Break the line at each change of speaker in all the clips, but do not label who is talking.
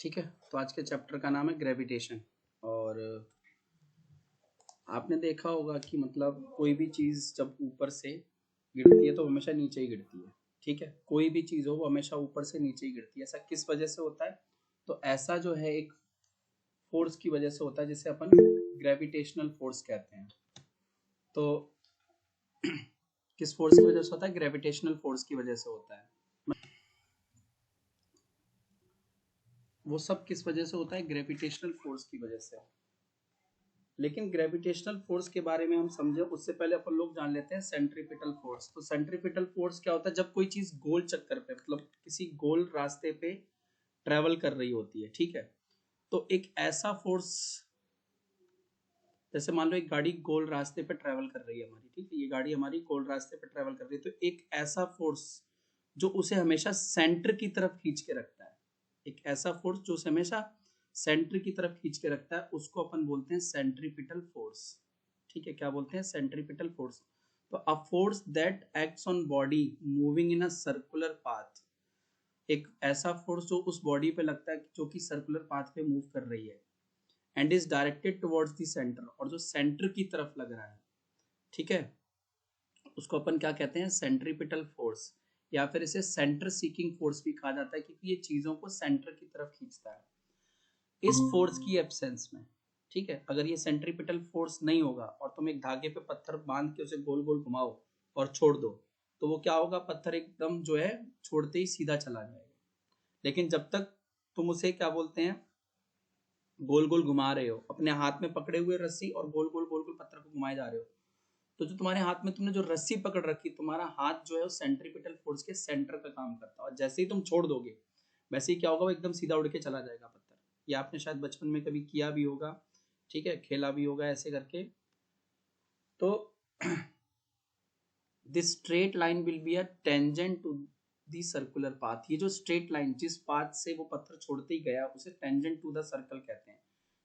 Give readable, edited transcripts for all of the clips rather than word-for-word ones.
ठीक है। तो आज के चैप्टर का नाम है ग्रेविटेशन। और आपने देखा होगा कि मतलब कोई भी चीज़ जब ऊपर से गिरती है तो हमेशा नीचे ही गिरती है। ठीक है, कोई भी चीज़ हो वो हमेशा ऊपर से नीचे ही गिरती है। ऐसा किस वजह से होता है? तो ऐसा जो है एक फोर्स की वजह से होता है जिसे अपन ग्रेविटेशनल फोर्स कहते हैं। तो किस फोर्स की वजह से होता है? ग्रेविटेशनल फोर्स की वजह से होता है। वो सब किस वजह से होता है? ग्रेविटेशनल फोर्स की वजह से। लेकिन ग्रेविटेशनल फोर्स के बारे में हम समझे उससे पहले अपन लोग जान लेते हैं सेंट्रीपिटल फोर्स। तो सेंट्रीपिटल फोर्स क्या होता है? जब कोई चीज गोल चक्कर पे मतलब किसी गोल रास्ते पे ट्रेवल कर रही होती है, ठीक है, तो एक ऐसा फोर्स, जैसे मान लो एक गाड़ी गोल रास्ते पे ट्रेवल कर रही है हमारी, ठीक है, ये गाड़ी हमारी गोल रास्ते पे ट्रेवल कर रही है, तो एक ऐसा फोर्स जो उसे हमेशा सेंटर की तरफ खींच के रखता है, एक ऐसा फोर्स जो उसे हमेशा सेंटर की तरफ खींच के रखता है, उसको अपन बोलते हैं सेंट्रीपिटल फोर्स। ठीक है, क्या बोलते हैं? Centripetal force. तो a force that acts on body moving in a circular path, एक ऐसा फोर्स जो उस बॉडी पे लगता है जो कि सर्कुलर पाथ पे मूव कर रही है, and is directed towards the centre, और जो सेंटर की तरफ लग रहा है, ठीक है, उसको अपन क्या कहते हैं? सेंट्रीपिटल फोर्स, या फिर इसे सेंटर सीकिंग फोर्स भी कहा जाता है, क्योंकि ये चीजों को सेंटर की तरफ खींचता है। इस फोर्स की एब्सेंस में, ठीक है, अगर ये सेंट्रीपिटल फोर्स नहीं होगा और तुम एक धागे पे पत्थर बांध के उसे गोल गोल घुमाओ और छोड़ दो, तो वो क्या होगा? पत्थर एकदम जो है छोड़ते ही सीधा चला जाएगा। लेकिन जब तक तुम उसे क्या बोलते हैं, गोल गोल घुमा रहे हो, अपने हाथ में पकड़े हुए रस्सी और गोल गोल गोल गोल पत्थर को घुमाए जा रहे हो, तो जो तुम्हारे हाथ में तुमने जो रस्सी पकड़ रखी, तुम्हारा हाथ जो है वो सेंट्रीपिटल फोर्स के सेंटर का काम करता है, और जैसे ही तुम छोड़ दोगे वैसे ही क्या होगा? वो एकदम सीधा उड़ के चला जाएगा पत्थर। ये आपने शायद बचपन में कभी किया भी होगा, ठीक है, खेला भी होगा ऐसे करके। तो this straight line will be a tangent to the circular path. ये जो स्ट्रेट लाइन जिस पाथ से वो पत्थर छोड़ते ही गया उसे टेंजेंट टू द सर्कल कहते हैं।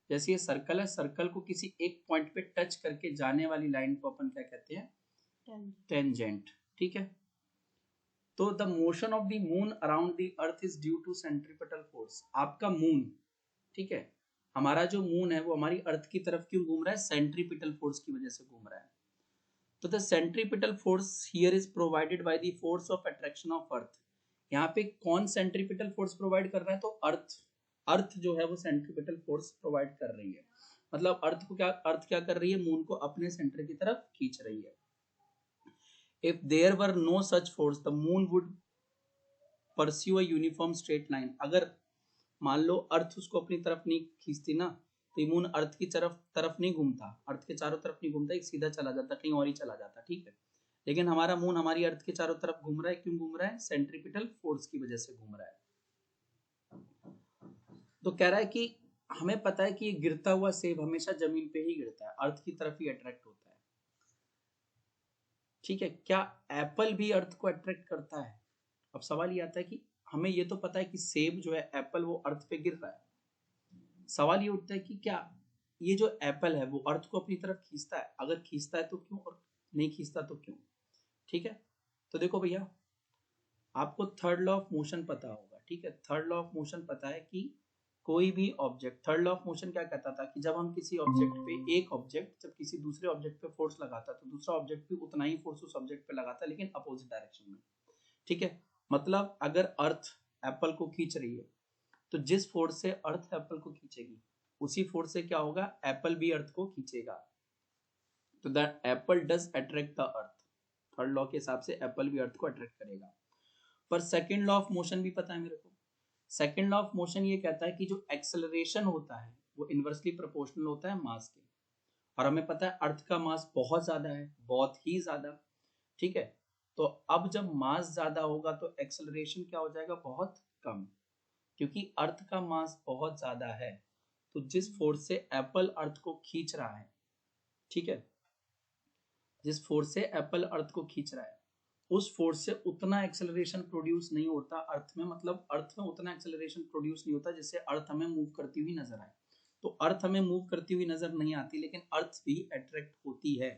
जैसे ये सर्कल है, सर्कल को किसी एक पॉइंट पे टच करके जाने वाली लाइन को अपन क्या कहते हैं? टेंजेंट। ठीक है। तो the motion of the moon around the earth is due to centripetal force. आपका मून, ठीक है, हमारा जो मून है वो हमारी अर्थ की तरफ क्यों घूम रहा है? सेंट्रीपिटल फोर्स की वजह से घूम रहा है। तो the centripetal force here is provided by the force of attraction of earth. यहाँ पे कौन सेंट्रीपिटल फोर्स प्रोवाइड कर रहा है? तो अर्थ। अर्थ जो है वो सेंट्रीपिटल फोर्स प्रोवाइड कर रही है। मतलब अर्थ क्या कर रही है? मून को अपने सेंटर की तरफ खींच रही है। If there were no such force the moon would pursue a uniform straight line. अगर मान लो अर्थ उसको अपनी तरफ नहीं खींचती ना, तो ये मून अर्थ की तरफ तरफ नहीं घूमता, अर्थ के चारों तरफ नहीं घूमता, एक सीधा चला जाता, कहीं और ही चला जाता, ठीक है। लेकिन हमारा मून हमारी अर्थ के चारों तरफ घूम रहा है, क्यों घूम रहा है? सेंट्रीपिटल फोर्स की वजह से घूम रहा है। तो कह रहा है कि हमें पता है कि ये गिरता हुआ सेब हमेशा जमीन पे ही गिरता है, अर्थ की तरफ ही अट्रैक्ट होता है, ठीक है। क्या एप्पल भी अर्थ को अट्रैक्ट करता है? अब सवाल ये आता है कि हमें ये तो पता है कि सेब जो है, एप्पल, वो अर्थ पे गिर रहा है। सवाल ये उठता है कि क्या ये जो एप्पल है वो अर्थ को अपनी तरफ खींचता है? अगर खींचता है तो क्यों, और नहीं खींचता तो क्यों? ठीक है। तो देखो भैया, आपको थर्ड लॉ ऑफ मोशन पता होगा, ठीक है। थर्ड लॉ ऑफ मोशन पता है कि कोई भी object, third law of motion क्या कहता था कि जब हम किसी ऑब्जेक्ट पे, एक ऑब्जेक्ट जब किसी दूसरे ऑब्जेक्ट पे फोर्स लगाता तो दूसरा ऑब्जेक्ट भी उतना ही फोर्स उस ऑब्जेक्ट पे लगाता, लेकिन अपोजिट डायरेक्शन में, ठीक है। मतलब अगर अर्थ एप्पल को खींच रही है तो जिस फोर्स से अर्थ एप्पल को खींचेगी उसी फोर्स से क्या होगा? एप्पल भी अर्थ को खींचेगा। तो the Apple does attract the earth. Third law के हिसाब से एप्पल भी अर्थ को अट्रैक्ट करेगा। पर सेकंड लॉ ऑफ मोशन भी पता है मेरे को। सेकंड लॉ ऑफ मोशन ये कहता है कि जो एक्सेलरेशन होता है वो इनवर्सली प्रोपोर्शनल होता है मास के, और हमें पता है अर्थ का मास बहुत ज्यादा है, बहुत ही ज्यादा, ठीक है। तो अब जब मास ज्यादा होगा तो एक्सेलरेशन क्या हो जाएगा? बहुत कम, क्योंकि अर्थ का मास बहुत ज्यादा है। तो जिस फोर्स से एप्पल अर्थ को खींच रहा है, ठीक है, जिस फोर्स से एप्पल अर्थ को खींच रहा है उस फोर्स से उतना एक्सेलरेशन प्रोड्यूस नहीं होता अर्थ में, मतलब अर्थ में उतना एक्सेलरेशन प्रोड्यूस नहीं होता जिससे अर्थ हमें मूव करती हुई नजर आए। तो अर्थ हमें मूव करती हुई नजर नहीं आती, लेकिन अर्थ भी अट्रैक्ट होती है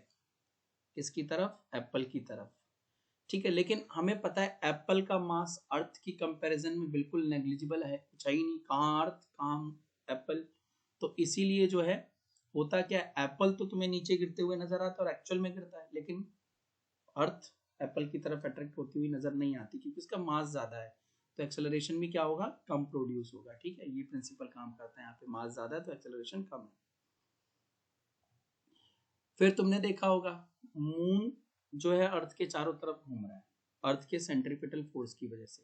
किसकी तरफ? एप्पल की तरफ। ठीक है, लेकिन हमें पता है एप्पल का मास अर्थ की कंपैरिजन में बिल्कुल नेग्लिजिबल है, कुछ है ही नहीं, कहाँ अर्थ कहाँ एप्पल। तो इसीलिए जो है होता क्या है, एप्पल तो तुम्हें नीचे गिरते हुए नजर आता है और एक्चुअल में गिरता है, लेकिन अर्थ एप्पल की तरफ अट्रैक्ट होती हुई नजर नहीं आती क्योंकि उसका मास ज्यादा है, तो एक्सेलरेशन भी क्या होगा, कम प्रोड्यूस होगा। ठीक है, ये प्रिंसिपल काम करता है, यहाँ पे मास ज्यादा है तो एक्सेलरेशन कम है। फिर तुमने देखा होगा मून जो है अर्थ के चारों तरफ घूम रहा है अर्थ के सेंट्रीपिटल फोर्स की वजह से,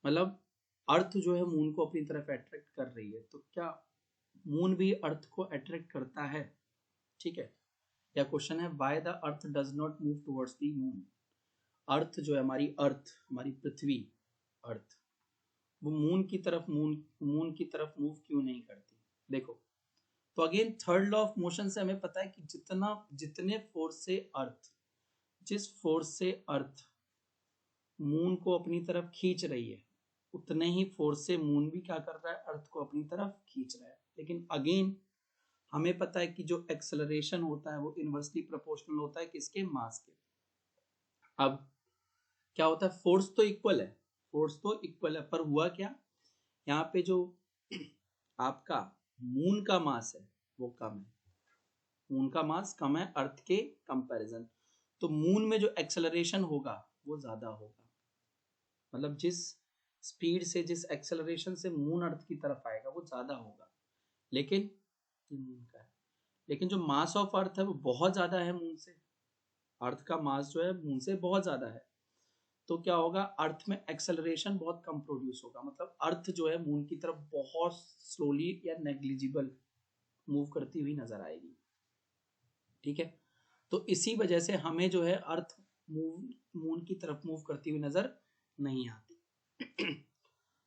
मतलब अर्थ जो है मून को अपनी तरफ अट्रैक्ट कर रही है, तो क्या मून भी अर्थ को अट्रैक्ट करता है? ठीक है, या क्वेश्चन है why the earth does not move towards the moon. Earth जो है हमारी, अर्थ हमारी पृथ्वी, अर्थ वो मून की तरफ मूव क्यों नहीं करती? देखो, तो again third law of motion से हमें पता है कि जितने फोर्स से अर्थ, जिस फोर्स से अर्थ मून को अपनी तरफ खींच रही है, उतने ही फोर्स से मून भी क्या कर रहा है, अर्थ को अपनी तरफ खींच रहा है। लेकिन अगेन हमें पता है कि जो एक्सेलरेशन होता है वो इनवर्सली प्रोपोर्शनल होता है किसके, मास के। अब क्या होता है, फोर्स तो इक्वल है, फोर्स तो इक्वल है, पर हुआ क्या, यहाँ पे जो आपका मून का मास है वो कम है, मून का मास कम है अर्थ के कंपैरिजन, तो मून में जो एक्सेलरेशन होगा वो ज्यादा होगा, मतलब जिस स्पीड से, जिस एक्सेलरेशन से मून अर्थ की तरफ आएगा वो ज्यादा होगा। लेकिन मून का है, लेकिन जो मास ऑफ अर्थ है वो बहुत ज्यादा है मून से, अर्थ का मास जो है मून से बहुत ज्यादा है, तो क्या होगा, अर्थ में एक्सेलरेशन बहुत कम प्रोड्यूस होगा, मतलब अर्थ जो है मून की तरफ बहुत स्लोली या नेग्लिजिबल मूव करती हुई नजर आएगी। ठीक है, तो इसी वजह से हमें जो है अर्थ मून की तरफ मूव करती हुई नजर नहीं आती।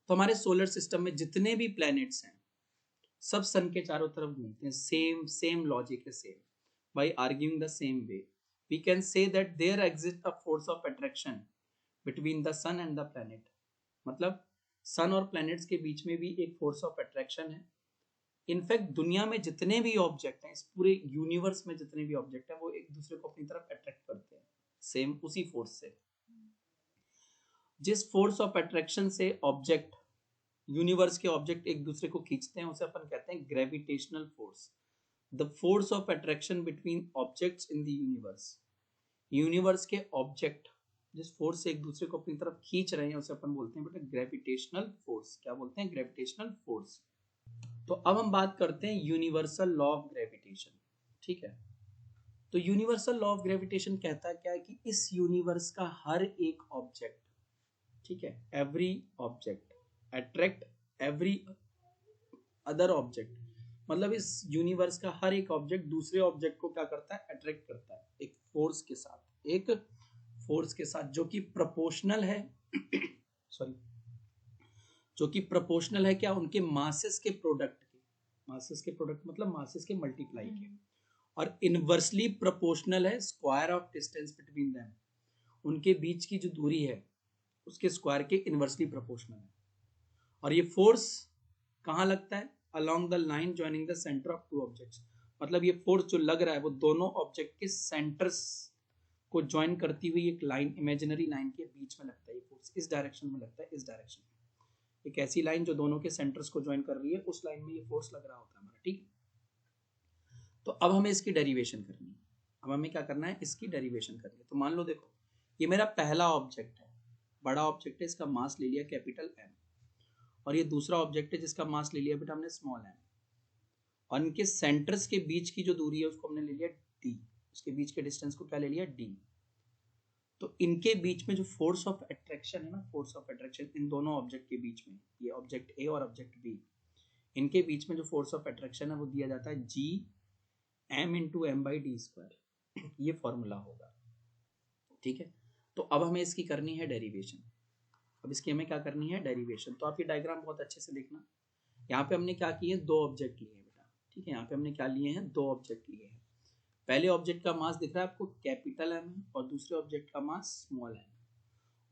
तो हमारे सोलर सिस्टम में जितने भी प्लैनेट्स हैं सब सन के चारों तरफ घूमते हैं, सेम सेम लॉजिक है, same by arguing the same way we can say that there exist a force of attraction between the sun and the planet, मतलब सन और प्लैनेट्स के बीच में भी एक फोर्स ऑफ अट्रैक्शन है। इनफैक्ट दुनिया में जितने भी ऑब्जेक्ट हैं, इस पूरे यूनिवर्स में जितने भी ऑब्जेक्ट हैं वो एक दूसरे को अपनी तरफ अट्रैक्ट करते हैं, सेम उसी फोर्स से। जिस फोर्स ऑफ अट्रैक्शन से ऑब्जेक्ट, यूनिवर्स के ऑब्जेक्ट एक दूसरे को खींचते हैं उसे अपन कहते हैं gravitational force. The force of attraction between objects in the universe, universe के ऑब्जेक्ट जिस फोर्स से एक दूसरे को अपनी तरफ खींच रहे हैं उसे अपन बोलते हैं बेटा ग्रेविटेशनल फोर्स। क्या बोलते हैं, ग्रेविटेशनल फोर्स। तो अब हम बात करते हैं यूनिवर्सल लॉ ऑफ ग्रेविटेशन। ठीक है, तो यूनिवर्सल लॉ ऑफ ग्रेविटेशन कहता है क्या है कि इस यूनिवर्स का हर एक ऑब्जेक्ट, ठीक है, every object attract every other object, मतलब इस यूनिवर्स का हर एक ऑब्जेक्ट दूसरे ऑब्जेक्ट को क्या करता है, अट्रैक्ट करता है एक फोर्स के साथ, एक फोर्स के साथ जो कि प्रोपोर्शनल है सॉरी, जो कि प्रोपोर्शनल है क्या, उनके मासेस के प्रोडक्ट के, मासेस के प्रोडक्ट मतलब मासेस के मल्टीप्लाई के, और इनवर्सली प्रोपोर्शनल है square of distance between them, उनके बीच की जो दूरी है उसके स्क्वायर के इनवर्सली प्रोपोर्शनल है। और ये फोर्स कहाँ लगता है, along the line joining the centre of two objects, मतलब ये फोर्स जो लग रहा है वो दोनों ऑब्जेक्ट के सेंटर्स को ज्वाइन करती हुई एक लाइन, इमेजिनरी लाइन के बीच में लगता है ये फोर्स, इस डायरेक्शन में लगता है, इस डायरेक्शन में, एक ऐसी लाइन जो दोनों के सेंटर्स को ज्वाइन कर रही है, उस लाइन में ये फोर्स लग रहा होता है हमारा। ठीक, तो अब हमें इसकी डेरिवेशन करनी है, अब हमें क्या करना है, इसकी डेरिवेशन करनी है। तो मान लो देखो ये मेरा पहला ऑब्जेक्ट है, बड़ा ऑब्जेक्ट है, इसका मास ले लिया कैपिटल एम, और ये दूसरा ऑब्जेक्ट है जिसका मास ले लिया बेटा हमने स्मॉल एम, और इनके सेंटर्स के बीच की जो दूरी है उसको हमने ले लिया डी, उसके बीच के डिस्टेंस को क्या ले लिया, डी। तो इनके बीच में जो फोर्स ऑफ अट्रैक्शन है ना, फोर्स ऑफ अट्रैक्शन इन दोनों ऑब्जेक्ट के बीच में, ये ऑब्जेक्ट ए और ऑब्जेक्ट बी, इनके बीच में जो फोर्स ऑफ अट्रैक्शन है वो दिया जाता है G M into M by D square, ये फॉर्मूला होगा। ठीक है, तो अब हमें इसकी करनी है डेरिवेशन, अब इसकी हमें क्या करनी है, डेरिवेशन। तो आप ये डायग्राम बहुत अच्छे से देखना, यहाँ पे हमने क्या किए, दो ऑब्जेक्ट लिए हैं बेटा। ठीक है, यहाँ पे हमने क्या लिए हैं, दो ऑब्जेक्ट लिए हैं। पहले ऑब्जेक्ट का मास दिख रहा है आपको कैपिटल एम और दूसरे ऑब्जेक्ट का मास स्मॉल एम,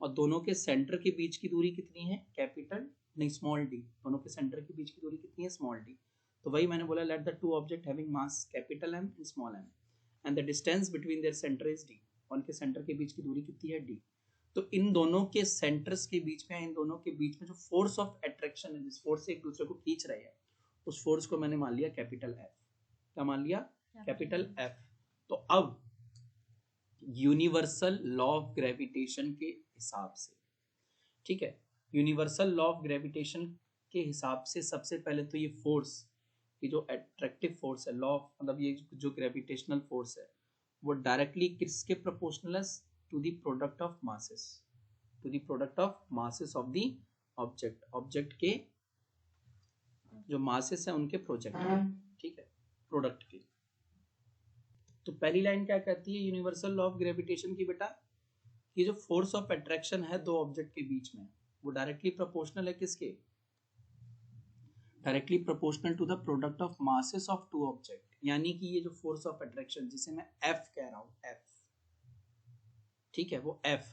और दोनों के सेंटर के बीच की दूरी कितनी है, कैपिटल नहीं स्मॉल डी, दोनों के सेंटर के बीच की दूरी कितनी है, स्मॉल डी। तो वही मैंने बोला, let the two object having mass capital M and small M and the distance between their centre is D, उनके सेंटर के बीच की दूरी कितनी है, डी। तो इन दोनों के सेंटर्स के बीच में, इन दोनों के बीच में जो फोर्स ऑफ अट्रैक्शन है, जिस फोर्स से एक दूसरे को खींच रहे हैं, उस फोर्स को मैंने मान लिया कैपिटल एफ। क्या मान लिया? Capital F. तो अब यूनिवर्सल लॉ ऑफ ग्रेविटेशन के हिसाब से, ठीक है, यूनिवर्सल लॉ ऑफ ग्रेविटेशन के हिसाब से सबसे पहले तो ये फोर्स, ये जो अट्रैक्टिव फोर्स है, लॉ ऑफ मतलब ये जो ग्रेविटेशनल फोर्स है, वो डायरेक्टली किसके प्रोपोर्शनल है? To the product of masses, to the product of masses of the object, object के जो मासेस है उनके प्रोजेक्ट, ठीक है, प्रोडक्ट के। तो पहली लाइन क्या कहती है यूनिवर्सल लॉ ऑफ ग्रेविटेशन की बेटा? ये जो फोर्स ऑफ अट्रैक्शन है दो ऑब्जेक्ट के बीच में, वो डायरेक्टली प्रोपोर्शनल है किसके? Directly proportional to the product of masses of two object. यानी कि ये जो फोर्स ऑफ अट्रैक्शन जिसे मैं एफ कह रहा हूं, एफ, ठीक है, वो एफ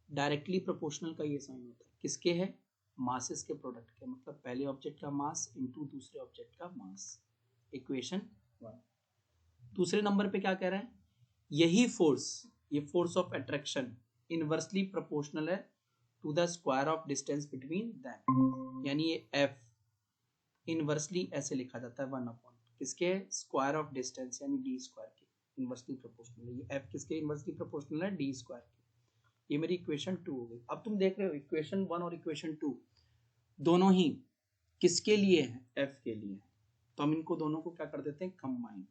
डायरेक्टली प्रोपोर्शनल का ये साइन होता है किसके है? मासेस के प्रोडक्ट के, मतलब पहले ऑब्जेक्ट का मास इनटू दूसरे ऑब्जेक्ट का मास। इक्वेशन 1। दूसरे नंबर पे क्या कह रहा है? यही फोर्स, ये force of attraction inversely proportional है to the square of distance between them. यानी ये एफ इनवर्सली ऐसे लिखा जाता है 1 अपॉन किसके? स्क्वायर ऑफ डिस्टेंस यानी डी स्क्वायर के इनवर्सली प्रोपोर्शनल है। ये एफ किसके इनवर्सली प्रोपोर्शनल है? डी स्क्वायर के। ये मेरी इक्वेशन 2 हो गई। अब तुम देख रहे हो इक्वेशन 1 और इक्वेशन 2 दोनों ही किसके लिए है? एफ के लिए। तो हम इनको दोनों को क्या कर देते हैं? कंबाइन।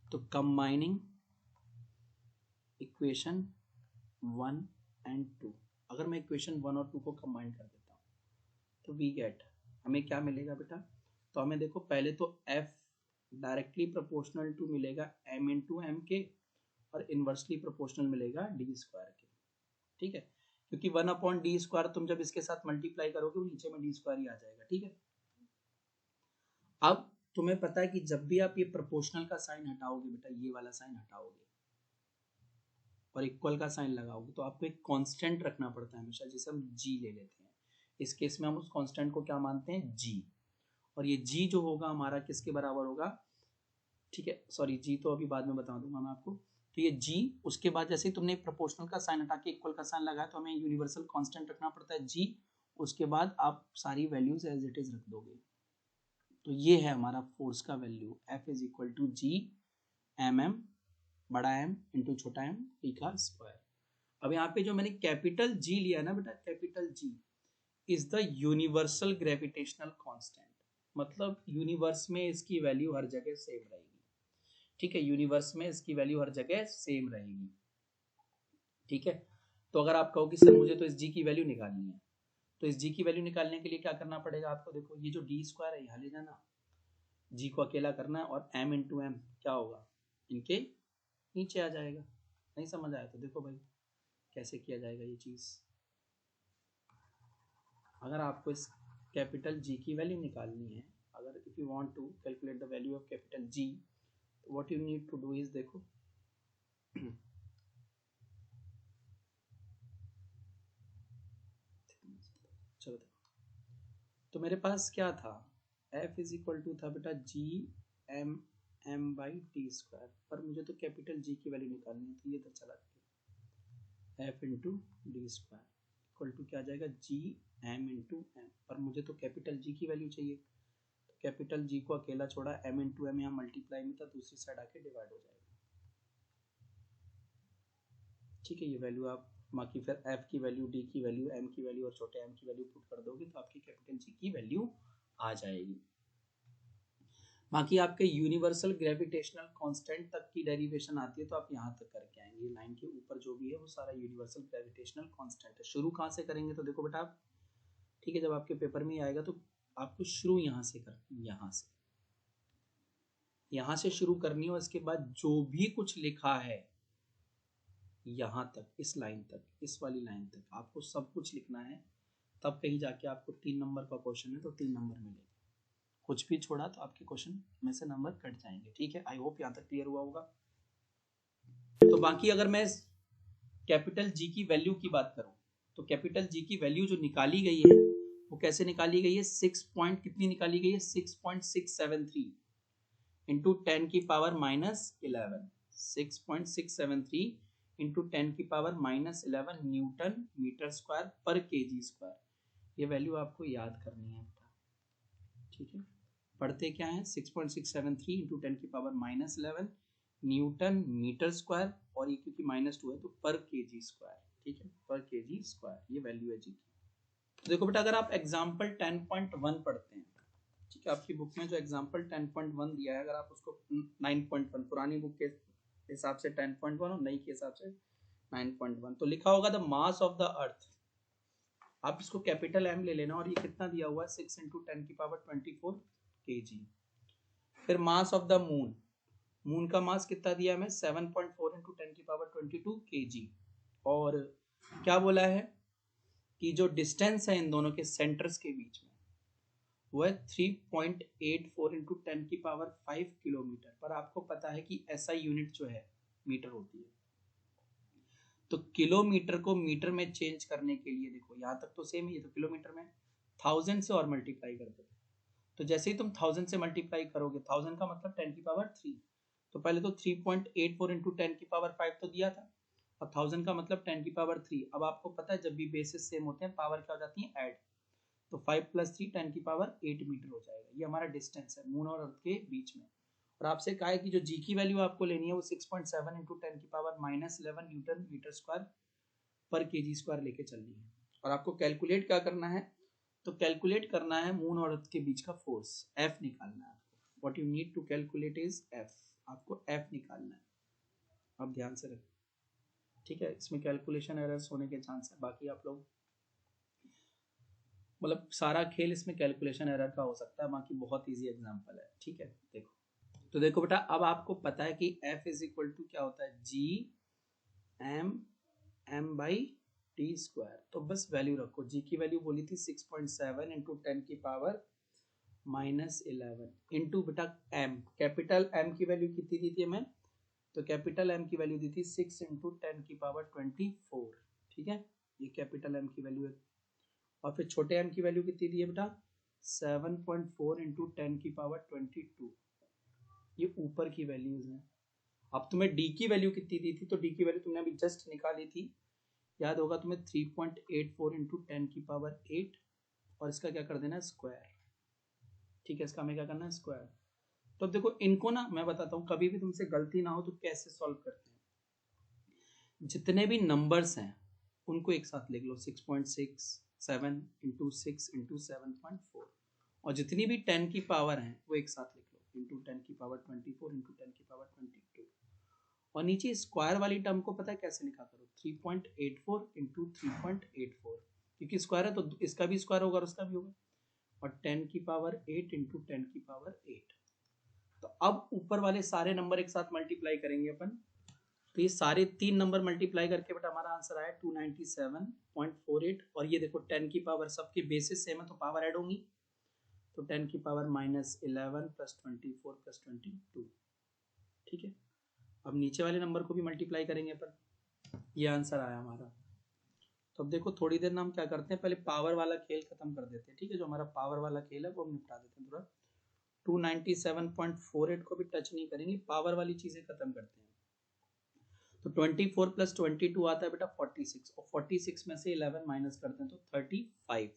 तो कंबाइनिंग इक्वेशन 1 एंड 2, अगर मैं इक्वेशन 1 और 2 को कंबाइन कर देता हूँ तो वी गेट, हमें क्या मिलेगा बेटा? तो हमें देखो पहले तो f डायरेक्टली प्रोपोर्शनल टू मिलेगा m इंटू एम के, और इनवर्सली प्रोपोर्शनल मिलेगा डी स्क्वायर के, ठीक है, क्योंकि 1 अपॉन डी स्क्वायर तुम जब इसके साथ मल्टीप्लाई करोगे वो नीचे में डी स्क्वायर ही आ जाएगा, ठीक है। अब तुम्हें पता है कि जब भी आप ये प्रोपोर्शनल का साइन हटाओगे बेटा, ये वाला साइन हटाओगे और इक्वल का साइन लगाओगे, तो आपको एक कांस्टेंट रखना पड़ता है हमेशा, जिसे हम g ले लेते हैं। इस केस में हम उस कांस्टेंट को क्या मानते हैं? g। और ये g जो होगा हमारा किसके बराबर होगा? ठीक है, सॉरी g तो अभी बाद में बता दूंगा मैं आपको। तो ये g, उसके बाद जैसे ही तुमने प्रोपोर्शनल का साइन हटा के इक्वल का साइन लगाया तो हमें यूनिवर्सल कांस्टेंट रखना पड़ता है g, उसके बाद आप सारी वैल्यूज एज इट इज रख दोगे। तो ये है हमारा फोर्स का value, F is equal to G mm, बड़ा M इंटू छोटा m टी का स्क्वायर। अब यहाँ पे जो मैंने कैपिटल G लिया ना बेटा, capital G is the universal gravitational constant, मतलब यूनिवर्स में इसकी वैल्यू हर जगह सेम रहेगी, ठीक है, यूनिवर्स में इसकी वैल्यू हर जगह सेम रहेगी, ठीक है। तो अगर आप कहो कि सर मुझे तो इस G की वैल्यू निकालनी है, तो इस G की वैल्यू निकालने के लिए क्या करना पड़ेगा आपको? देखो ये जो डी स्क्वायर है यहाँ ले जाना, G को अकेला करना है, और m इंटू एम क्या होगा? इनके नीचे आ जाएगा। नहीं समझ आया तो देखो भाई कैसे किया जाएगा ये चीज। अगर आपको इस कैपिटल G की वैल्यू निकालनी है, अगर if you want to calculate the value of capital G, तो what you need to do is, देखो चलो देखो, तो मेरे पास क्या था? F इज इक्वल टू था बेटा G m m by T square, पर मुझे तो कैपिटल G की वैल्यू निकालनी है, तो ये तो चला गया F into D square equal to क्या आ जाएगा? G m इंटू एम, पर मुझे तो कैपिटल G की वैल्यू चाहिए, तो कैपिटल G को अकेला छोड़ा, m इंटू एम यहाँ मल्टीप्लाई में था, दूसरी साइड आके डिवाइड हो जाएगा, ठीक है। ये वैल्यू आप बाकी फिर f की वैल्यू, d की वैल्यू, m की वैल्यू और छोटे m की वैल्यू पुट कर दोगे तो आपकी कैपिटल G की वैल्यू आ जाएगी। बाकी आपके यूनिवर्सल ग्रेविटेशनल कांस्टेंट तक की डेरिवेशन आती है तो आप यहाँ तक करके आएंगे। ये लाइन के ऊपर जो भी है वो सारा यूनिवर्सल ग्रेविटेशनल कांस्टेंट है। शुरू कहाँ से करेंगे? तो देखो बेटा आप, ठीक है, जब आपके पेपर में आएगा तो आपको शुरू यहाँ से करनी, यहाँ से शुरू करनी है, और इसके बाद जो भी कुछ लिखा है यहाँ तक, इस लाइन तक, इस वाली लाइन तक आपको सब कुछ लिखना है, तब कहीं जाके आपको 3 नंबर का क्वेश्चन है तो 3 नंबर मिलेगा। कुछ भी छोड़ा तो आपके क्वेश्चन में से नंबर कट जाएंगे, ठीक है। आई होप यहाँ तक क्लियर हुआ होगा। तो बाकी अगर मैं कैपिटल G की वैल्यू की बात करूं, तो कैपिटल G की वैल्यू जो निकाली गई है वो कैसे निकाली गई है? 6 पॉइंट कितनी निकाली गई है? 6.673 इंटू 10 की power -11, 6.673 into 10⁻⁻11 newton metre square पर केजी स्क्वायर। ये वैल्यू आपको याद करनी है बेटा, ठीक है। पढ़ते क्या है, 6.673 इंटू 10⁻⁻11 न्यूटन मीटर स्क्वायर, और ये क्योंकि -2 है तो पर केजी स्क्वायर, ठीक है, पर केजी स्क्वायर ये वैल्यू है जी की। तो देखो बेटा, अगर आप एग्जाम्पल 10.1 पढ़ते हैं, ठीक है, आपकी बुक में जो एग्जाम्पल 10.1 दिया है, अगर आप उसको 9.1 पुरानी बुक के हिसाब से 10.1 और नई के हिसाब से 9.1, तो लिखा होगा द मास ऑफ द अर्थ, आप इसको कैपिटल एम ले लेना, और ये कितना दिया हुआ है 6 इंटू 10⁻24 kg। फिर mass of the moon, moon का मास कितना दिया है हमें 7.4 इंटू 10⁻22 kg। और क्या बोला है कि जो डिस्टेंस है इन दोनों के सेंटर्स के बीच में वो है 3.84 इंटू 10⁵ किलोमीटर। पर आपको पता है कि ऐसा यूनिट जो है मीटर होती है, तो किलोमीटर को मीटर में चेंज करने के लिए देखो यहाँ तक तो सेम ही है, तो किलोमीटर में 1000 से और मल्टीप्लाई कर दो, तो जैसे ही तुम 1000 से मल्टीप्लाई करोगे, 1000 का मतलब 10⁻3, तो पहले तो 3.84 इंटू 10⁵ तो दिया था, और 1000 का मतलब 10⁻3। अब आपको पता है जब भी बेसिस सेम होते हैं पावर क्या हो जाती है, ऐड, तो 5 + 3 10⁸ मीटर हो जाएगा। ये हमारा डिस्टेंस है मून और अर्थ के बीच में। और आपसे कहा है कि जो जी की वैल्यू आपको लेनी है वो 6.7 इंटू 10⁻⁻11 न्यूटन मीटर स्क्वायर पर केजी स्क्वायर लेके चलनी है। और आपको कैलकुलेट क्या करना है, तो कैलकुलेट करना है मून और अर्थ के बीच का फोर्स, एफ निकालना है आपको। What you need to calculate is F, आपको एफ निकालना है, आप ध्यान से रखें, ठीक है। इसमें कैलकुलेशन एरर्स होने के चांस है, बाकी आप लोग मतलब सारा खेल इसमें कैलकुलेशन एरर का हो सकता है, बाकी बहुत इजी एग्जांपल है, ठीक है। देखो, तो देखो बेटा, अब आपको पता है कि F इज इक्वल टू क्या होता है, G M by T square. तो बस वैल्यू रखो, जी की वैल्यू बोली थी 6.7 इंटू 10⁻⁻11 इंटू बेटा एम, कैपिटल एम की वैल्यू कितनी दी थी हमें, तो कैपिटल एम की वैल्यू दी थी 6 इंटू 10⁻24, ठीक है, ये कैपिटल एम की वैल्यू है। और फिर छोटे एम की वैल्यू कितनी दी है बेटा 7.4 इंटू 10⁻22, ये ऊपर की वैल्यूज हैं। अब तुम्हें डी की वैल्यू कितनी दी थी, तो डी की वैल्यू तुमने अभी जस्ट निकाली थी, याद होगा तुम्हें 3.84 इंटू 10⁸, और इसका क्या कर देना है स्क्वायर, ठीक है, इसका हमें क्या करना है स्क्वायर। तो अब देखो इनको ना मैं बताता हूँ, कभी भी तुमसे गलती ना हो तो कैसे सॉल्व करते हैं। जितने भी नंबर्स हैं उनको एक साथ लिख लो, 6.6 7 इंटू 6 इंटू 7.4, और जितनी भी 10 की पावर है वो एक साथ लिख लो, इंटू 10⁻24 इंटू 10⁻22, और नीचे स्क्वायर वाली टर्म को पता है कैसे लिखा करो, 3.84 इंटू 3.84, क्योंकि स्क्वायर है तो इसका भी स्क्वायर होगा और उसका भी होगा, और 10⁸ इंटू 10⁸। तो अब ऊपर वाले सारे नंबर एक साथ मल्टीप्लाई करेंगे अपन, तो ये सारे 3 नंबर मल्टीप्लाई करके बेटा हमारा आंसर आया 297.48। और ये देखो 10 की पावर, सबकी बेसिस सेम है तो पावर ऐड होंगी, तो 10⁻11 + 24 + 22, ठीक है। अब नीचे वाले नंबर को भी मल्टीप्लाई करेंगे अपन, ये आंसर आया हमारा। तो अब देखो थोड़ी देर ना हम क्या करते हैं, पहले पावर वाला खेल खत्म कर देते हैं, ठीक है, जो हमारा पावर वाला खेल है वो हम निपटा देते हैं थोड़ा। 297.48 को भी टच नहीं करेंगे, पावर वाली चीजें खत्म करते हैं। तो 24 + 22 आता है बेटा 46, और 46 में से 11 माइनस करते हैं तो 35,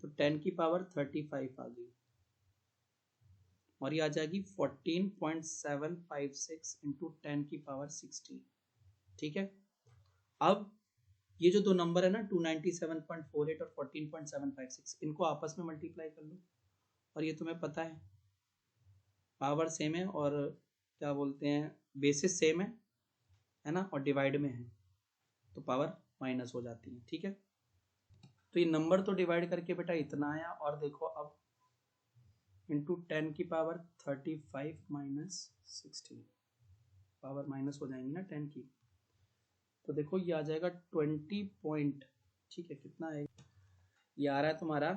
तो 10 की पावर 35 आ गई, और ये आ जाएगी 14.756 इंटू 10 की पावर 16, ठीक है। अब ये जो दो नंबर है ना 297.48 और 14.756, इनको आपस में मल्टीप्लाई कर लो, और ये तुम्हें पता है पावर सेम है और क्या बोलते हैं बेसिस सेम है ना, और डिवाइड में है तो पावर माइनस हो जाती है, ठीक है। तो ये नंबर तो डिवाइड करके बेटा इतना आया, और देखो अब इंटू 10 की पावर 35 माइनस 16, पावर माइनस हो जाएंगी ना 10 की, तो देखो ये आ जाएगा 20 पॉइंट, ठीक है, कितना है ये आ रहा है तुम्हारा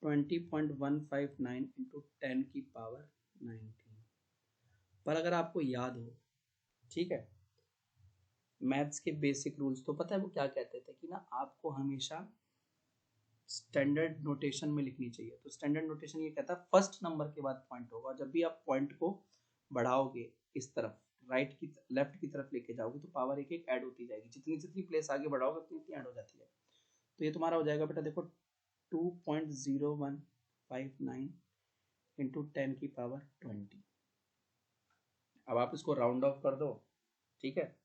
20.159 इंटू 10 की पावर 19। पर अगर आपको याद हो, ठीक है, मैथ्स के बेसिक रूल्स तो पता है वो क्या कहते थे कि ना आपको हमेशा स्टैंडर्ड नोटेशन में लिखनी चाहिए। तो स्टैंडर्ड नोटेशन ये कहता है फर्स्ट नंबर के बाद पॉइंट होगा, और जब भी आप पॉइंट को बढ़ाओगे इस तरफ राइट की लेफ्ट की तरफ लेके जाओगे तो पावर एक एक ऐड होती जाएगी, जितनी जितनी प्लेस आगे बढ़ाओगे उतनी उतनी ऐड हो जाती है। तो ये तुम्हारा हो जाएगा बेटा देखो 2.0159 इंटू 10 की पावर 20। अब आप इसको राउंड ऑफ कर दो, ठीक है,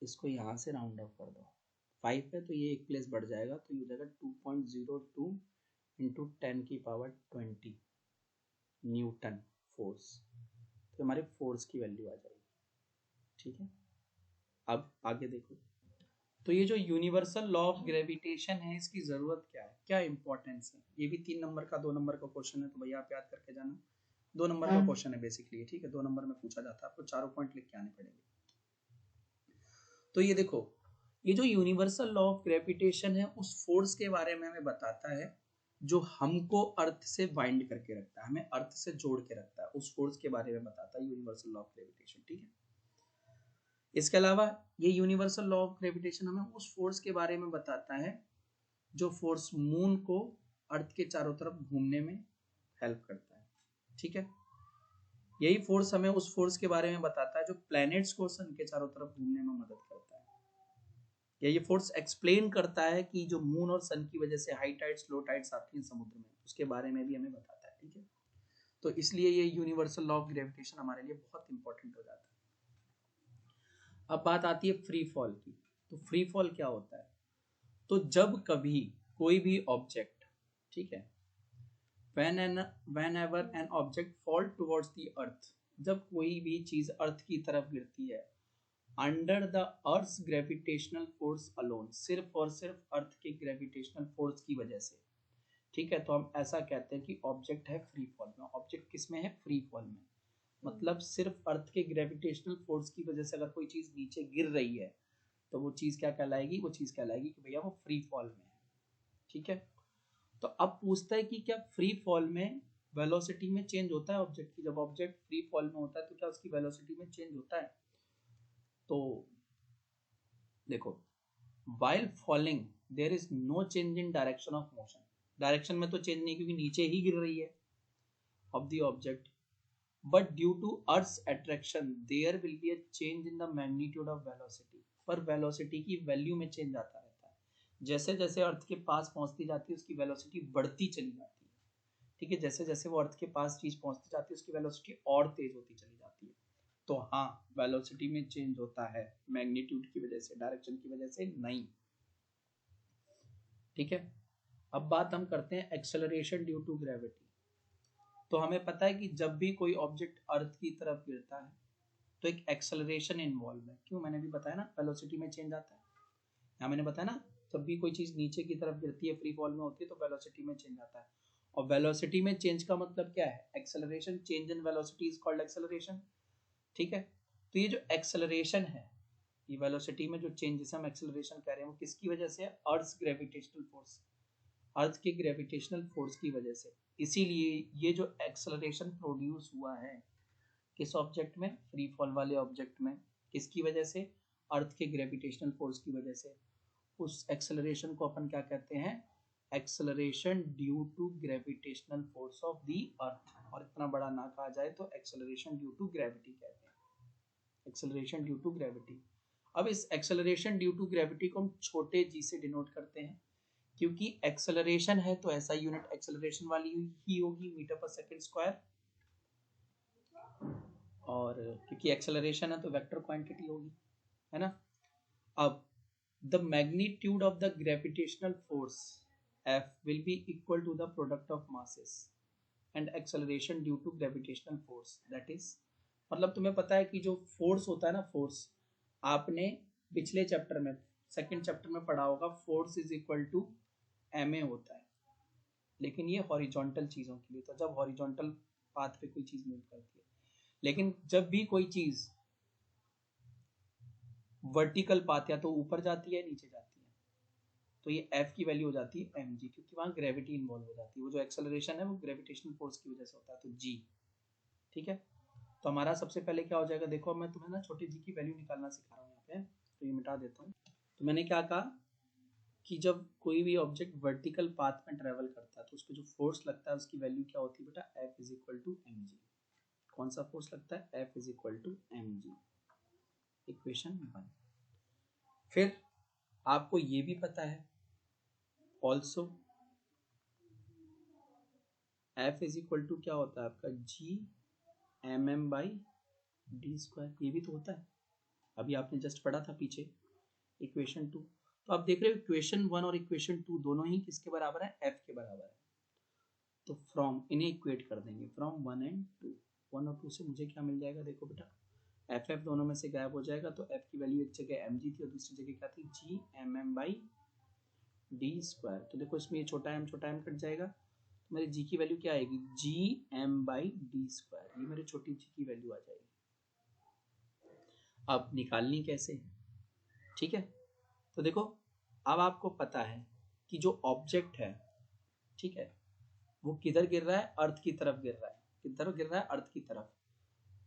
इसको यहाँ से राउंड ऑफ कर दो, 5 है तो ये एक प्लेस बढ़ जाएगा, तो ये हो जाएगा 2.02 इंटू 10 की पावर 20 न्यूटन फोर्स। तो हमारे फोर्स की वैल्यू आ जाएगी, ठीक है। अब आगे देखो, तो ये जो यूनिवर्सल लॉ ऑफ ग्रेविटेशन है इसकी जरूरत क्या है, क्या इंपॉर्टेंस है, ये भी 3 नंबर का 2 नंबर का क्वेश्चन है, तो भैया आप याद करके जाना। 2 नंबर का क्वेश्चन है बेसिकली, ठीक है, 2 नंबर में पूछा जाता है, आपको चारों पॉइंट लिख के आने पड़ेंगे। तो ये देखो, ये जो यूनिवर्सल लॉ ऑफ ग्रेविटेशन है उस फोर्स के बारे में हमें बताता है जो हमको अर्थ से बाइंड करके रखता है, हमें अर्थ से जोड़ के रखता है, उस फोर्स के बारे में बताता है यूनिवर्सल लॉ ऑफ ग्रेविटेशन, ठीक है। इसके अलावा ये यूनिवर्सल लॉ ऑफ ग्रेविटेशन हमें उस फोर्स के बारे में बताता है जो फोर्स मून को अर्थ के चारों तरफ घूमने में हेल्प करता है, ठीक है। यही फोर्स हमें उस फोर्स के बारे में बताता है जो प्लैनेट्स को सन के चारों तरफ घूमने में मदद करता है। ये फोर्स एक्सप्लेन करता है कि जो मून और सन की वजह से हाई टाइड्स लो टाइड्स आती हैं समुद्र में, उसके बारे में भी हमें बताता है, ठीक है। तो इसलिए ये यूनिवर्सल लॉ ऑफ ग्रेविटेशन हमारे लिए बहुत इंपॉर्टेंट हो जाता है। अब बात आती है फ्री फॉल की। तो फ्री फॉल क्या होता है, तो जब कभी कोई भी ऑब्जेक्ट, ठीक है, whenever an object fall towards the earth, जब कोई भी चीज अर्थ की तरफ गिरती है, under the earth gravitational force alone, सिर्फ और सिर्फ अर्थ के ग्रेविटेशनल फोर्स की वजह से, ठीक है, तो हम ऐसा कहते हैं कि ऑब्जेक्ट है फ्री फॉल में। ऑब्जेक्ट किस में है, फ्री फॉल में, मतलब सिर्फ अर्थ के ग्रेविटेशनल फोर्स की वजह से अगर कोई चीज नीचे गिर रही है तो वो चीज क्या कहलाएगी, वो चीज कहलाएगी कि भैया वो फ्री फॉल में है, ठीक है। तो अब पूछता है कि क्या फ्री फॉल में वेलोसिटी में चेंज होता है ऑब्जेक्ट की, जब ऑब्जेक्ट फ्री फॉल में होता है तो क्या उसकी वेलोसिटी में चेंज होता है। तो देखो, while falling there is no change in direction of motion, direction में तो चेंज नहीं क्योंकि नीचे ही गिर रही है of the object, but due to earth's attraction there will be a change in the magnitude of velocity, पर वेलोसिटी की वैल्यू में चेंज आता रहता है, जैसे जैसे अर्थ के पास पहुंचती जाती है उसकी वेलोसिटी बढ़ती चली जाती है, ठीक है, जैसे जैसे वो अर्थ के पास चीज पहुंचती जाती है उसकी वेलोसिटी और तेज होती चली जाती है। तो हाँ, वेलोसिटी में चेंज होता है, मैग्नीट्यूड की वजह से, डायरेक्शन की वजह से नहीं, ठीक है। अब बात हम करते हैं एक्सेलरेशन ड्यू टू ग्रेविटी। तो हमें पता है कि जब भी कोई ऑब्जेक्ट अर्थ की तरफ गिरता है तो एक एक्सेलरेशन इन्वॉल्व है, क्यों, मैंने भी बताया ना, वेलोसिटी में चेंज आता है। यहाँ मैंने बताया ना, जब भी कोई चीज नीचे की तरफ गिरती है फ्री फॉल में होती है तो वेलोसिटी में चेंज आता है, और वेलोसिटी में चेंज का मतलब क्या है, acceleration, change in velocity is called acceleration, ठीक है। तो ये जो एक्सेलरेशन है, ये वेलोसिटी में जो चेंज जिसे हम एक्सेलरेशन कह रहे हैं वो किसकी वजह से है, अर्थ ग्रेविटेशनल फोर्स, अर्थ के ग्रेविटेशनल फोर्स की वजह से। इसीलिए ये जो एक्सेलरेशन प्रोड्यूस हुआ है किस ऑब्जेक्ट में, फ्री फॉल वाले ऑब्जेक्ट में, किसकी वजह से, अर्थ के ग्रेविटेशनल फोर्स की वजह से, उस एक्सेलरेशन को अपन क्या कहते हैं, acceleration due to gravitational force of the earth, और इतना बड़ा ना कहा जाए तो एक्सेलरेशन ड्यू टू ग्रेविटी कहते हैं, एक्सेलरेशन ड्यू टू ग्रेविटी। अब इस एक्सेलरेशन ड्यू टू ग्रेविटी को हम छोटे जी से डिनोट करते हैं, क्योंकि एक्सेलरेशन है तो ऐसा यूनिट एक्सेलरेशन वाली ही होगी, मीटर पर सेकंड स्क्वायर, और क्योंकि एक्सेलरेशन है तो वेक्टर क्वांटिटी होगी, है ना। अब the magnitude of the gravitational force F will be equal to the product of masses and acceleration due to gravitational force, that is, मतलब तुम्हें पता है कि जो फोर्स होता है ना, फोर्स आपने पिछले चैप्टर में, सेकंड चैप्टर में पढ़ा होगा, force is equal to ma होता है, लेकिन ये हॉरिजॉन्टल चीजों के लिए, तो जब हॉरिजॉन्टल पाथ पे कोई चीज मूव करती है, लेकिन जब भी कोई चीज वर्टिकल पाथ या तो ऊपर जाती है नीचे जाती है तो ये F की वैल्यू हो जाती है mg, क्योंकि वहां ग्रेविटी इन्वॉल्व हो जाती है, वो जो एक्सेलरेशन है वो ग्रेविटेशनल फोर्स की वजह से होता है, तो g, ठीक है। तो हमारा सबसे पहले क्या हो जाएगा, देखो मैं तुम्हें ना छोटे g की वैल्यू निकालना सिखा रहा हूँ यहाँ पे, तो ये मिटा देता हूँ। तो मैंने क्या कहा कि जब कोई भी ऑब्जेक्ट वर्टिकल पाथ में ट्रेवल करता है तो उस पर जो फोर्स लगता है उसकी वैल्यू क्या होती है बेटा, F is equal to mg, कौन सा फोर्स लगता है, F is equal to mg, equation 1। फिर आपको ये भी पता है also F is equal to क्या होता है आपका G mm by D square, ये भी तो होता है, अभी आपने जस्ट पढ़ा था पीछे इक्वेशन 2। तो आप देख रहे हो इक्वेशन 1 और इक्वेशन 2 दोनों ही किसके बराबर है, F के बराबर है। तो फ्रॉम इन्हें इक्वेट कर देंगे फ्रॉम 1 एंड 2, 1 और 2 से मुझे क्या मिल जाएगा, देखो बेटा F दोनों में से गायब हो जाएगा, तो F की वैल्यू एक जगह mg थी और दूसरी जगह क्या थी, G mm by D square. तो देखो इसमें ये छोटा m कट जाएगा, तो मेरे G की वैल्यू क्या आएगी, G m by D square, ये मेरी छोटी G की वैल्यू आ जाएगी। अब निकालनी कैसे, ठीक है, तो देखो अब आपको पता है कि जो ऑब्जेक्ट है, ठीक है, वो किधर गिर रहा है, अर्थ की तरफ गिर रहा है, किधर गिर रहा है, अर्थ की तरफ।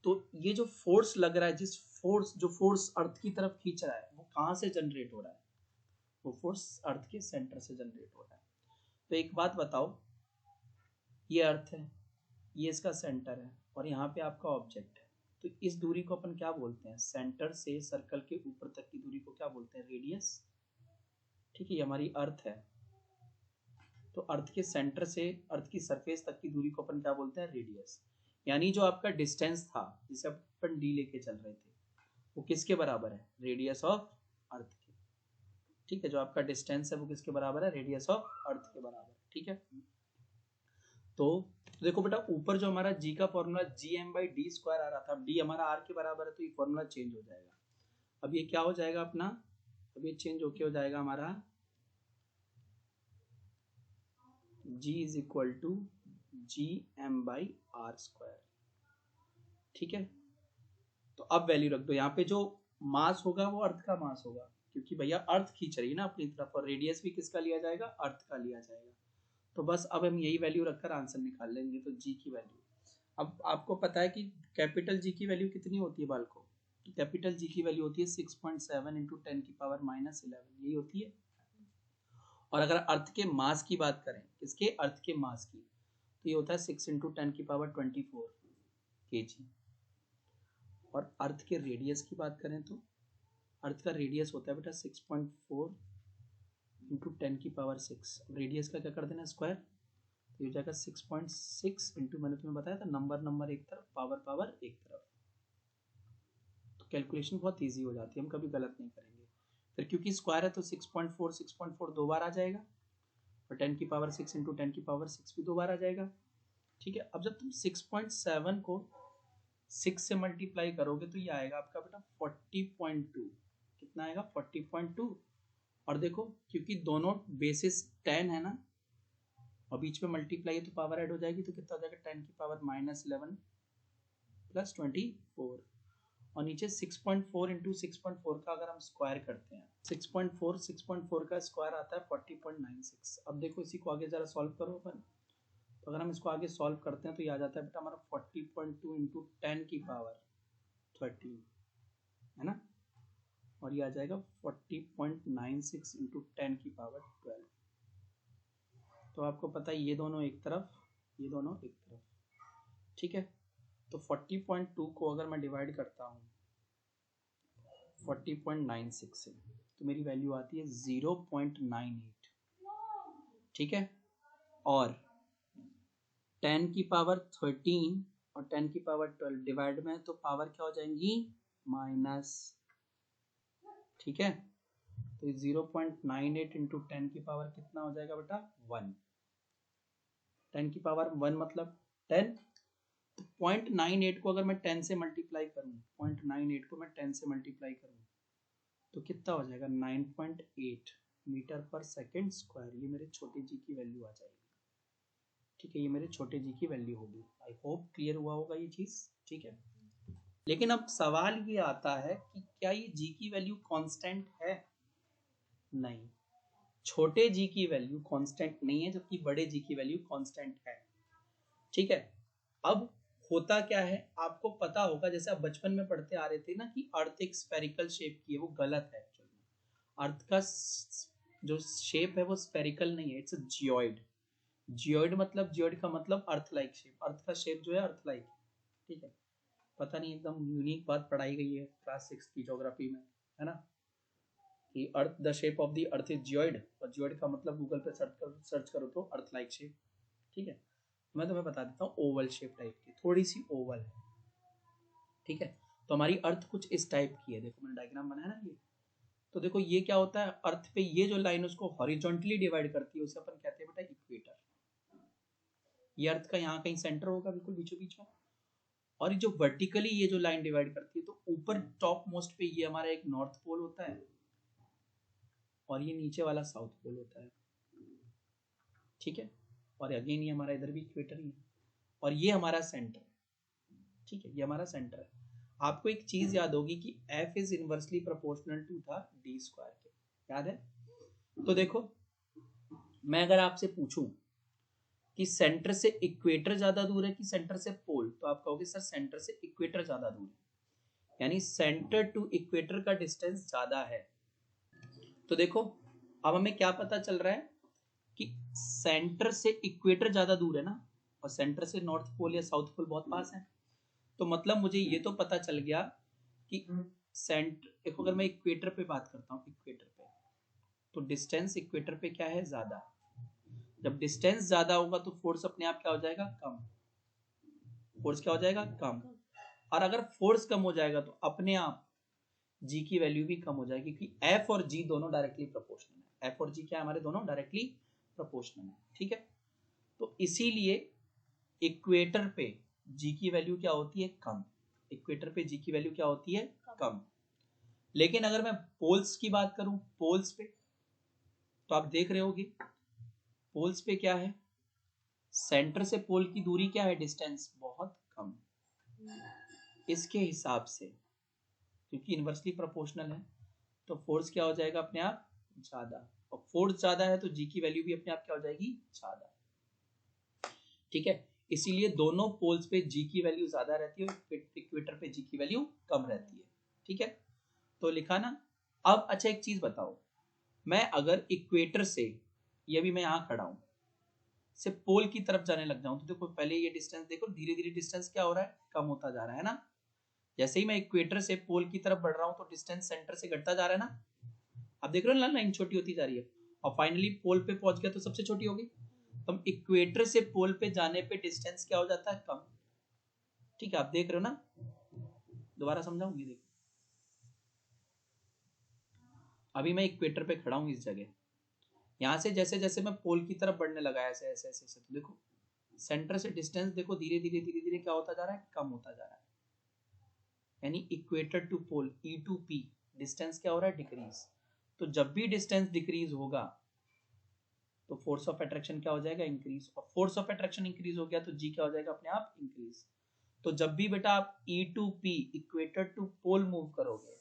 तो ये जो फोर्स लग रहा है, जो फोर्स अर्थ की तरफ खींच रहा है, वो कहाँ से जनरेट हो रहा है, वो फोर्स अर्थ के सेंटर से जनरेट हो रहा है। तो एक बात बताओ, ये अर्थ है, ये इसका सेंटर है और यहाँ पे आपका ऑब्जेक्ट है, तो इस दूरी को अपन क्या बोलते हैं, सेंटर से सर्कल के ऊपर तक की दूरी को क्या बोलते हैं, रेडियस। ठीक है, ये हमारी अर्थ है, तो अर्थ के सेंटर से अर्थ की सरफेस तक की दूरी को अपन क्या बोलते हैं, रेडियस। यानी जो आपका डिस्टेंस था जिसे अपन डी लेके चल रहे थे, वो किसके बराबर है, रेडियस ऑफ अर्थ के। ठीक है, जो आपका डिस्टेंस है वो किसके बराबर है, रेडियस ऑफ अर्थ के बराबर। ठीक है, तो देखो बेटा ऊपर जो हमारा g का formula gm by D square आ रहा था, अब d हमारा r के बराबर है, तो ये फॉर्मूला चेंज हो जाएगा। अब ये क्या हो जाएगा अपना, अब ये चेंज होके हो जाएगा हमारा g is equal to gm by R square. ठीक है, तो अब वैल्यू रख दो, यहाँ पे जो मास होगा वो अर्थ का मास होगा, क्योंकि भैया अर्थ खींच रही है ना अपनी तरफ, और रेडियस भी किसका लिया जाएगा, अर्थ का लिया जाएगा। तो बस अब हम यही वैल्यू रखकर आंसर निकाल लेंगे। तो जी की वैल्यू, अब आपको पता है कि कैपिटल जी की वैल्यू कितनी होती है बालको, तो कैपिटल जी की वैल्यू होती है 6.7 इंटू 10 की पावर -11, यही होती है। और अगर अर्थ के मास की बात करें, किसके, अर्थ के मास की, तो ये होता है 6 इंटू 10 की पावर 24 kg। और अर्थ के रेडियस की बात करें तो अर्थ का रेडियस होता है बेटा 6.4 इंटू 10 की पावर 6। रेडियस का क्या कर देना, स्क्वायर, तो ये जाएगा 6.6 इंटू, मैंने तुम्हें बताया था नंबर एक तरफ, पावर एक तरफ, तो कैलकुलेशन बहुत इजी हो जाती है, हम कभी गलत नहीं करेंगे। फिर क्योंकि स्क्वायर है तो 6.4 दो बार आ जाएगा, और 10 की पावर 6 इंटू 10 की पावर 6 भी दो बार आ जाएगा। ठीक है, अब जब तुम 6.7 को 6 से मल्टीप्लाई करोगे तो ये आएगा आपका बेटा 40.2, कितना आएगा, 40.2। और देखो क्योंकि दोनों बेसिस 10 है ना, और बीच में मल्टीप्लाई है तो पावर ऐड हो जाएगी, तो कितना हो जाएगा, 10 की पावर -11 प्लस 24, और नीचे 6.4 इंटू 6.4 का अगर हम स्क्वायर करते हैं, 6.4 का स्क्वायर आता है 40.96। अब देखो इसी को आगे जरा सॉल्व करो अपन, तो अगर हम इसको आगे सॉल्व करते हैं तो ये आ जाता है बेटा हमारा 40.2 इंटू 10 की पावर 13, है ना, और ये आ जाएगा 40.96 इंटू 10 की पावर 12। तो आपको पता है ये दोनों एक तरफ, ये दोनों एक तरफ। ठीक है, तो 40.2 को अगर मैं डिवाइड करता हूँ 40.96 से, तो मेरी वैल्यू आती है 0.98। ठीक है, और 10 की पावर 13 और 10 की पावर 12 डिवाइड में, तो पावर क्या हो जाएंगी, माइनस। ठीक है, तो 0.98 इंटू 10 की पावर कितना हो जाएगा बेटा, 1। 10 की पावर 1 मतलब 10, तो 0.98 को अगर मैं 10 से मल्टीप्लाई करूँ, 0.98 को मैं 10 से मल्टीप्लाई करूँ तो कितना हो जाएगा, 9.8 मीटर पर सेकेंड स्क्वायर। ये मेरे छोटे जी की वैल्यू आ जाएगी। ठीक है, ये मेरे छोटे जी की वैल्यू होगी। आई होप क्लियर हुआ होगा ये चीज। ठीक है, लेकिन अब सवाल ये आता है कि क्या ये जी की वैल्यू कांस्टेंट है, नहीं, छोटे जी की वैल्यू कांस्टेंट नहीं है, जबकि बड़े जी की वैल्यू कांस्टेंट है। ठीक है, अब होता क्या है आपको पता होगा, जैसे आप बचपन में पढ़ते आ रहे थे ना कि अर्थ एक स्फेरिकल शेप की है, वो गलत है एक्चुअली। अर्थ का जो शेप है वो स्फेरिकल नहीं है, इट्स अ जियोइड। जियोइड मतलब, जियोइड का मतलब अर्थ लाइक शेप, अर्थ का शेप जो है अर्थ लाइक। ठीक है, पता नहीं एकदम यूनिक बात पढ़ाई गई है क्लास 6 की ज्योग्राफी में, है ना, कि earth the shape of the earth is geoid, और जियोइड का मतलब गूगल पे सर्च करो तो अर्थ लाइक शेप। ठीक है, मैं तुम्हें बता देता हूँ ओवल शेप टाइप की, थोड़ी सी ओवल है। ठीक है, तो हमारी अर्थ कुछ इस टाइप की है, देखो मैंने डायग्राम बनाया ना ये, तो देखो ये क्या होता है, अर्थ पे ये जो लाइन उसको हॉरिजॉन्टली डिवाइड करती है उसे अपन कहते हैं बेटा इक्वेटर। ये अर्थ का यहाँ कहीं सेंटर होगा बिल्कुल बीचों बीच में, और जो वर्टिकली ये जो लाइन डिवाइड करती है तो ऊपर टॉप मोस्ट पे ये हमारा एक नॉर्थ पोल होता है और ये नीचे वाला साउथ पोल होता है। ठीक है, और अगेन ये हमारा इधर भी इक्वेटर ही है और ये हमारा सेंटर है। ठीक है, ये हमारा सेंटर है। आपको एक चीज याद होगी कि F is inversely proportional to the D square के, याद है? तो देखो मैं अगर आपसे पूछूं कि सेंटर से इक्वेटर ज्यादा दूर है कि सेंटर से पोल, तो आप कहोगे सर सेंटर से इक्वेटर ज्यादा दूर है, यानी सेंटर टू इक्वेटर का डिस्टेंस ज्यादा है। तो देखो अब हमें क्या पता चल रहा है कि सेंटर से इक्वेटर ज्यादा दूर है ना, और सेंटर से नॉर्थ पोल या साउथ पोल बहुत पास है, तो मतलब मुझे ये तो पता चल गया कि सेंटर, देखो अगर मैं इक्वेटर पे बात करता हूँ, इक्वेटर पे तो डिस्टेंस इक्वेटर पे क्या है, ज्यादा। जब डिस्टेंस ज्यादा होगा तो फोर्स अपने आप क्या हो जाएगा, कम। फोर्स क्या हो जाएगा, कम। और अगर फोर्स कम हो जाएगा तो अपने आप जी की वैल्यू भी कम हो जाएगी, क्योंकि एफ और जी दोनों डायरेक्टली प्रोपोर्शनल है। एफ और जी क्या हमारे दोनों डायरेक्टली प्रोपोर्शनल है। ठीक है, तो इसीलिए इक्वेटर पे जी की वैल्यू क्या होती है, कम। इक्वेटर पे जी की वैल्यू क्या होती है, कम। लेकिन अगर मैं पोल्स की बात करूं, पोल्स पे तो आप देख रहे होगे पोल्स पे क्या है, सेंटर से पोल की दूरी क्या है, डिस्टेंस बहुत कम। इसके हिसाब से क्योंकि इनवर्सली प्रोपोर्शनल है तो फोर्स क्या हो जाएगा, अपने आप ज्यादा, और फोर्स ज्यादा है तो जी की वैल्यू भी अपने आप क्या हो जाएगी, ज्यादा। ठीक है, इसीलिए दोनों पोल्स पे जी की वैल्यू ज्यादा रहती है और इक्वेटर पे जी की वैल्यू कम रहती है। ठीक है, तो लिखा ना। अब अच्छा एक चीज बताओ, मैं अगर इक्वेटर से, ये भी मैं यहां खड़ा हूं, से पोल की तरफ जाने लग जाऊं तो देखो पहले ये डिस्टेंस देखो, धीरे धीरे डिस्टेंस क्या हो रहा है, कम होता जा रहा है ना। जैसे ही मैं इक्वेटर से पोल की तरफ बढ़ रहा हूं तो डिस्टेंस सेंटर से घटता जा रहा है ना। आप देख रहे हो ना, लाइन छोटी होती जा रही है और फाइनली पोल पे पहुंच गया तो सबसे छोटी होगी। तो हम इक्वेटर से पोल पे जाने पे डिस्टेंस क्या हो जाता है, कम। ठीक है, आप देख रहे हो ना, दोबारा समझाऊंगी। देखो अभी मैं इक्वेटर पे खड़ा हूं इस जगह, यहां से जैसे जैसे मैं पोल की तरफ बढ़ने लगा ऐसे ऐसे ऐसे ऐसे, तो देखो सेंटर से डिस्टेंस देखो धीरे धीरे धीरे धीरे क्या होता जा रहा है, कम होता जा रहा है। यानी equator to pole E to P distance क्या हो रहा है, डिक्रीज। तो जब भी डिस्टेंस डिक्रीज होगा तो फोर्स ऑफ अट्रैक्शन क्या हो जाएगा, इंक्रीज। और फोर्स ऑफ अट्रैक्शन इंक्रीज हो गया तो जी क्या हो जाएगा, अपने आप इंक्रीज। तो जब भी बेटा आप E to P equator to pole move करोगे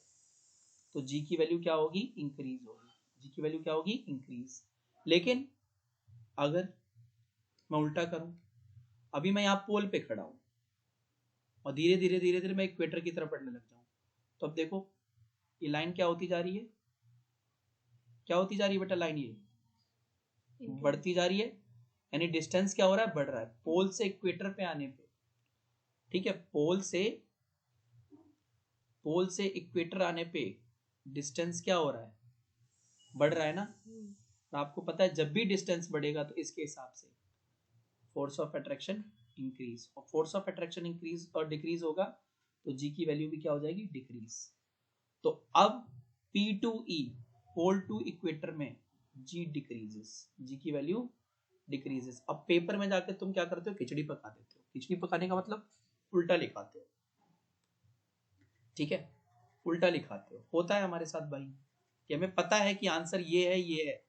तो जी की वैल्यू क्या होगी, इंक्रीज होगी। जी की वैल्यू क्या होगी, इंक्रीज। लेकिन अगर मैं उल्टा करूं, अभी मैं यहाँ पोल पे खड़ा हूं और धीरे धीरे धीरे धीरे मैं इक्वेटर की तरफ बढ़ने लग जाऊं, तो अब देखो ये लाइन क्या होती जा रही है, क्या होती जा रही है बेटा, लाइन ये बढ़ती जा रही है। यानी डिस्टेंस क्या हो रहा है, बढ़ रहा है पोल से इक्वेटर पे आने पे। ठीक है, पोल से इक्वेटर आने पे डिस्टेंस क्या हो रहा है, बढ़ रहा है ना। तो आपको पता है जब भी डिस्टेंस बढ़ेगा तो इसके हिसाब से फोर्स ऑफ अट्रैक्शन इंक्रीज, और फोर्स ऑफ अट्रैक्शन इंक्रीज और डिक्रीज होगा तो जी की वैल्यू भी क्या हो जाएगी, डिक्रीज। तो अब P2E पोल टू इक्वेटर में जी डिक्रीजेस, जी की वैल्यू डिक्रीजेस। अब पेपर में जाकर तुम क्या करते हो, खिचड़ी पका देते हो। खिचड़ी पकाने का मतलब उल्टा लिखाते हो। ठीक है, उल्टा लिखाते हो। होता है हमारे साथ भाई कि हमें पता है कि आंसर ये है,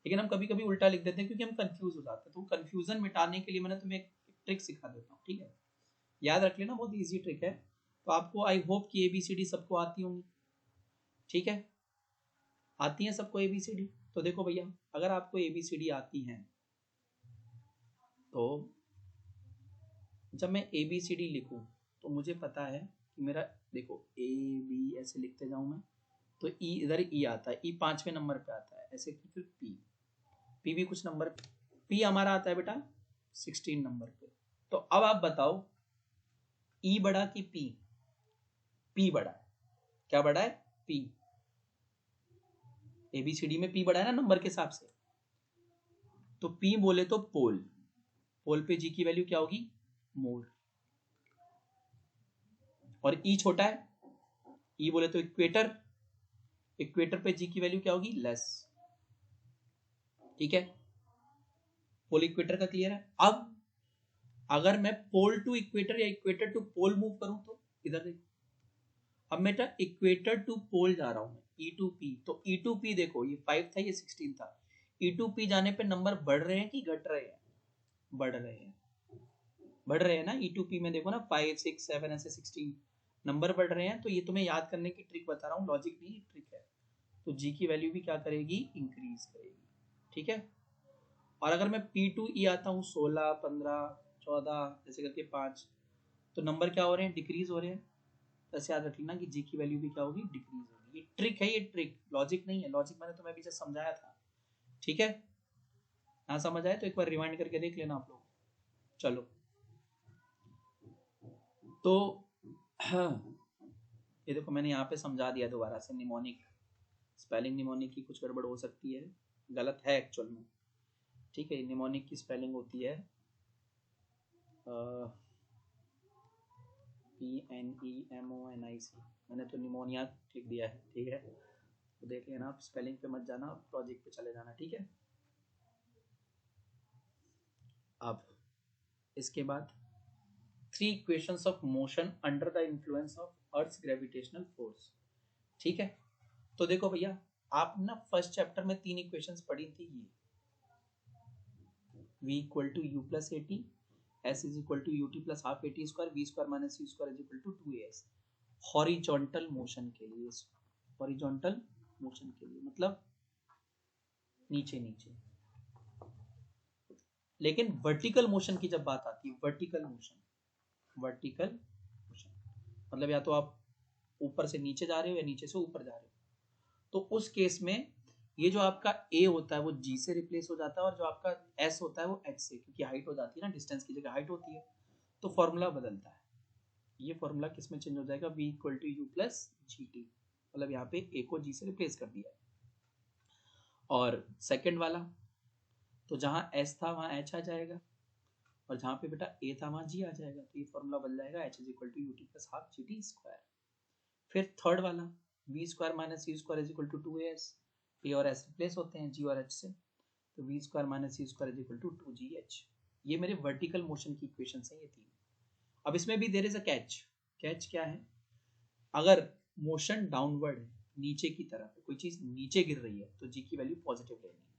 लेकिन हम कभी कभी उल्टा लिख देते हैं क्योंकि हम कंफ्यूज हो जाते हैं। तो कंफ्यूजन मिटाने के लिए मैंने तुम्हें एक ट्रिक सिखा देता हूँ। ठीक है, याद रख लेना, बहुत इजी ट्रिक है। तो आपको आई होप कि ABCD सबको आती होंगी। ठीक है, आती है सबको ABCD। तो देखो भैया, अगर आपको ABCD आती है तो जब मैं ABCD लिखूं तो मुझे पता है कि मेरा, देखो AB ऐसे लिखते जाऊं मैं तो E इधर E आता है, E 5वें नंबर पे आता है ऐसे, फिर P भी कुछ नंबर, P हमारा आता है बेटा 16 नंबर पे। तो अब आप बताओ ई बड़ा कि पी? पी बड़ा है। क्या बड़ा है? पी। एबीसीडी में पी बड़ा है ना नंबर के हिसाब से। तो पी बोले तो पोल, पोल पे जी की वैल्यू क्या होगी? मोल। और ई छोटा है, ई बोले तो इक्वेटर, इक्वेटर पे जी की वैल्यू क्या होगी? लेस। ठीक है, पोल इक्वेटर का क्लियर है। अब अगर मैं पोल टू इक्वेटर या इक्वेटर टू पोल मूव करूं तो इधर देखो, अब मैं इक्वेटर टू पोल जा रहा हूं, ई टू पी। तो ई टू पी देखो, ये 5 था, ये 16 था। ई टू पी जाने पे नंबर बढ़ रहे हैं कि घट रहे हैं? बढ़ रहे हैं, बढ़ रहे हैं ना। ई टू पी में देखो ना, 5 6 7 ऐसे 16 नंबर बढ़ रहे हैं। तो ये तुम्हें याद करने की ट्रिक बता रहा हूँ, लॉजिक नहीं ट्रिक है। तो जी की वैल्यू भी क्या करेगी? इंक्रीज करेगी। ठीक है। और अगर मैं पी टू ई आता हूँ 16 15 14 ऐसे करके 5, तो नंबर क्या हो रहे हैं? डिक्रीज हो रहे हैं। तो ऐसे याद रखना कि जी की वैल्यू भी क्या होगी? डिक्रीज होगी। ये ट्रिक है, ये ट्रिक, लॉजिक नहीं है। लॉजिक मैंने तुम्हें अभी जस्ट समझाया था। ठीक है, ना समझ आए तो एक बार रिवाइंड करके देख लेना आप लोग। चलो, तो हाँ, ये देखो मैंने यहाँ पे समझा दिया दोबारा से। निमोनिक स्पेलिंग, निमोनिक की कुछ गड़बड़ हो सकती है, गलत है एक्चुअल में। ठीक है, निमोनिक की स्पेलिंग होती है PNEMONIC। मैंने तो निमोनिया लिख दिया है। ठीक है, तो देख लेना आप, स्पेलिंग पे मत जाना, प्रोजेक्ट पे चले जाना। ठीक है, अब इसके बाद 3 equations of motion under the influence of earth's gravitational force. ठीक है, तो देखो भैया, आप ना फर्स्ट चैप्टर में 3 इक्वेशंस पढ़ी थी, ये v equal to U plus A T, S is equal to U T plus half A T square, V square minus C square is equal to 2as। Horizontal motion के लिए, horizontal motion के लिए मतलब नीचे नीचे। लेकिन vertical motion की जब बात आती है, वर्टिकल मोशन, वर्टिकल मोशन मतलब या तो आप ऊपर से नीचे जा रहे हो या नीचे से ऊपर जा रहे हो, तो उस केस में ये जो आपका a होता है वो g से रिप्लेस हो जाता है, और जो आपका s होता है वो h से, क्योंकि हाइट हो जाती है ना, डिस्टेंस की जगह हाइट होती है, तो फॉर्मूला बदलता है। ये फॉर्मूला किस में चेंज हो जाएगा? v equal to U plus G T, मतलब यहाँ पे a को g से रिप्लेस कर दिया है। और सेकंड वाला, तो जहाँ s था वहाँ h आ जाएगा, और जहाँ पे बेटा a था वहाँ g आ जाएगा, तो ये फॉर्मूला बन जाएगा h is equal to U T plus half G T square. फिर थर्ड वाला, v square minus C square is equal to 2as, a और s रिप्लेस होते हैं g और h से, तो v square minus C square is equal to 2gh। ये मेरे वर्टिकल मोशन की इक्वेशन है ये तीन। अब इसमें भी there is a catch. Catch क्या है? अगर मोशन डाउनवर्ड है, नीचे की तरफ कोई चीज नीचे गिर रही है, तो जी की वैल्यू पॉजिटिव लेनी है।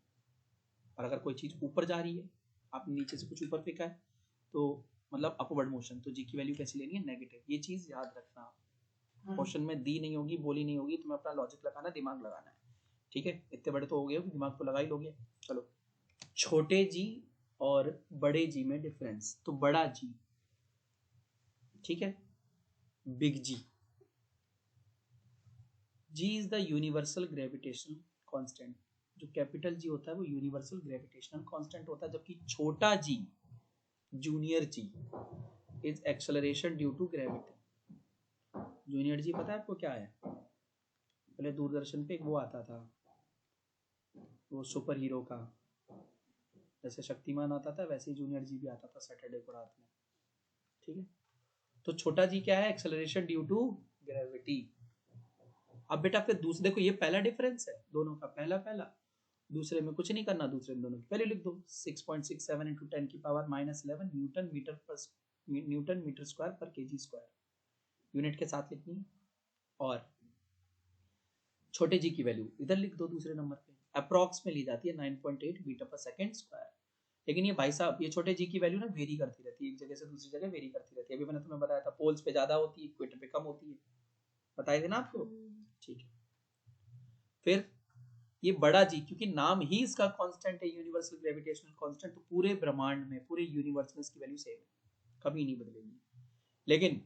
और अगर कोई चीज ऊपर जा रही है, आपने नीचे से कुछ ऊपर फेंका है, तो मतलब अपवर्ड मोशन, तो जी की वैल्यू कैसी लेनी है? नेगेटिव। ये चीज याद रखना। क्वेश्चन में दी नहीं होगी, बोली नहीं होगी, तुम्हें अपना लॉजिक लगाना, दिमाग लगाना है। ठीक है, इतने बड़े तो हो गए हो कि दिमाग तो लगा ही लोगे। चलो, छोटे जी और बड़े जी में डिफरेंस। तो बड़ा जी, ठीक है, big G. G is the universal gravitational constant. जो कैपिटल जी होता है वो यूनिवर्सल ग्रेविटेशनल कांस्टेंट होता है, जबकि छोटा g, junior g, is acceleration due to gravity. Junior g पता है आपको क्या है? पहले दूरदर्शन पे एक वो आता था, वो सुपर हीरो का, जैसे शक्तिमान आता था वैसे ही जूनियर जी भी आता था सैटरडे को रात में। ठीक है, तो छोटा जी क्या है? Acceleration due to gravity. अब बेटा फिर दूसरे, देखो ये पहला डिफरेंस है दोनों का, पहला पहला। दूसरे में कुछ नहीं करना, दूसरे में दोनों की वैल्यू लिख दो। 6.67 इंटू 10 की पावर माइनस 11 न्यूटन मीटर पर न्यूटन मीटर स्क्वायर पर केजी स्क्वायर, यूनिट के साथ लिखनी है। और छोटे जी की वैल्यू इधर लिख दो दूसरे नंबर पे, अप्रॉक्स में ली जाती है 9.8 मीटर पर सेकेंड स्क्वायर। लेकिन ये भाई साहब, ये छोटे जी की वैल्यू ना वेरी करती रहती है, एक जगह से दूसरी जगह वेरी करती रहती है। अभी मैंने तुम्हें बताया था, पोल्स पे ज्यादा होती है, इक्वेटर पे कम होती है, बताए थे ना आपको। ठीक है, फिर ये बड़ा जी, क्योंकि नाम ही इसका कांस्टेंट है, यूनिवर्सल ग्रेविटेशनल कांस्टेंट, तो पूरे ब्रह्मांड में, पूरे यूनिवर्स में इसकी वैल्यू सेम है, कभी नहीं बदलेगी। लेकिन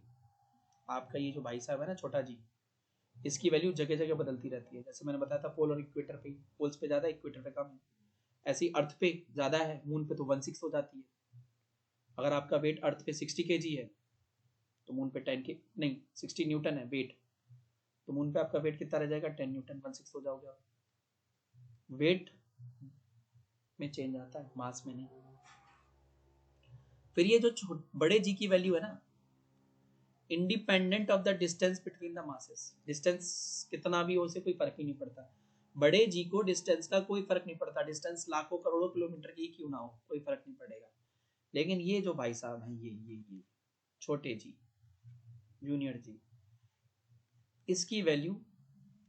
आपका ये जो भाई साहब है ना छोटा जी, इसकी वैल्यू जगह जगह बदलती रहती है। जैसे मैंने बताया था, पोल और इक्वेटर पे, पोल्स पे ज्यादा, इक्वेटर पे कम है। ऐसे ही अर्थ पे ज्यादा है, मून पे तो 1/6 हो जाती है। अगर आपका वेट अर्थ पे 60 kg है, तो मून पे 10 के नहीं 60 न्यूटन है वेट, तो मून पे आपका वेट कितना रह जाएगा 10 न्यूटन, 1/6 हो जाओगे आप। वेट में चेंज आता है, मास में नहीं। फिर ये जो बड़े जी की वैल्यू है ना, independent of the distance between the masses, distance कितना भी हो उसे कोई फर्क ही नहीं पड़ता। बड़े जी को डिस्टेंस का कोई फर्क नहीं पड़ता, डिस्टेंस लाखों करोड़ों किलोमीटर की क्यों ना हो, कोई फर्क नहीं पड़ेगा। लेकिन ये जो भाई साहब हैं ये छोटे जी, जूनियर जी, इसकी वैल्यू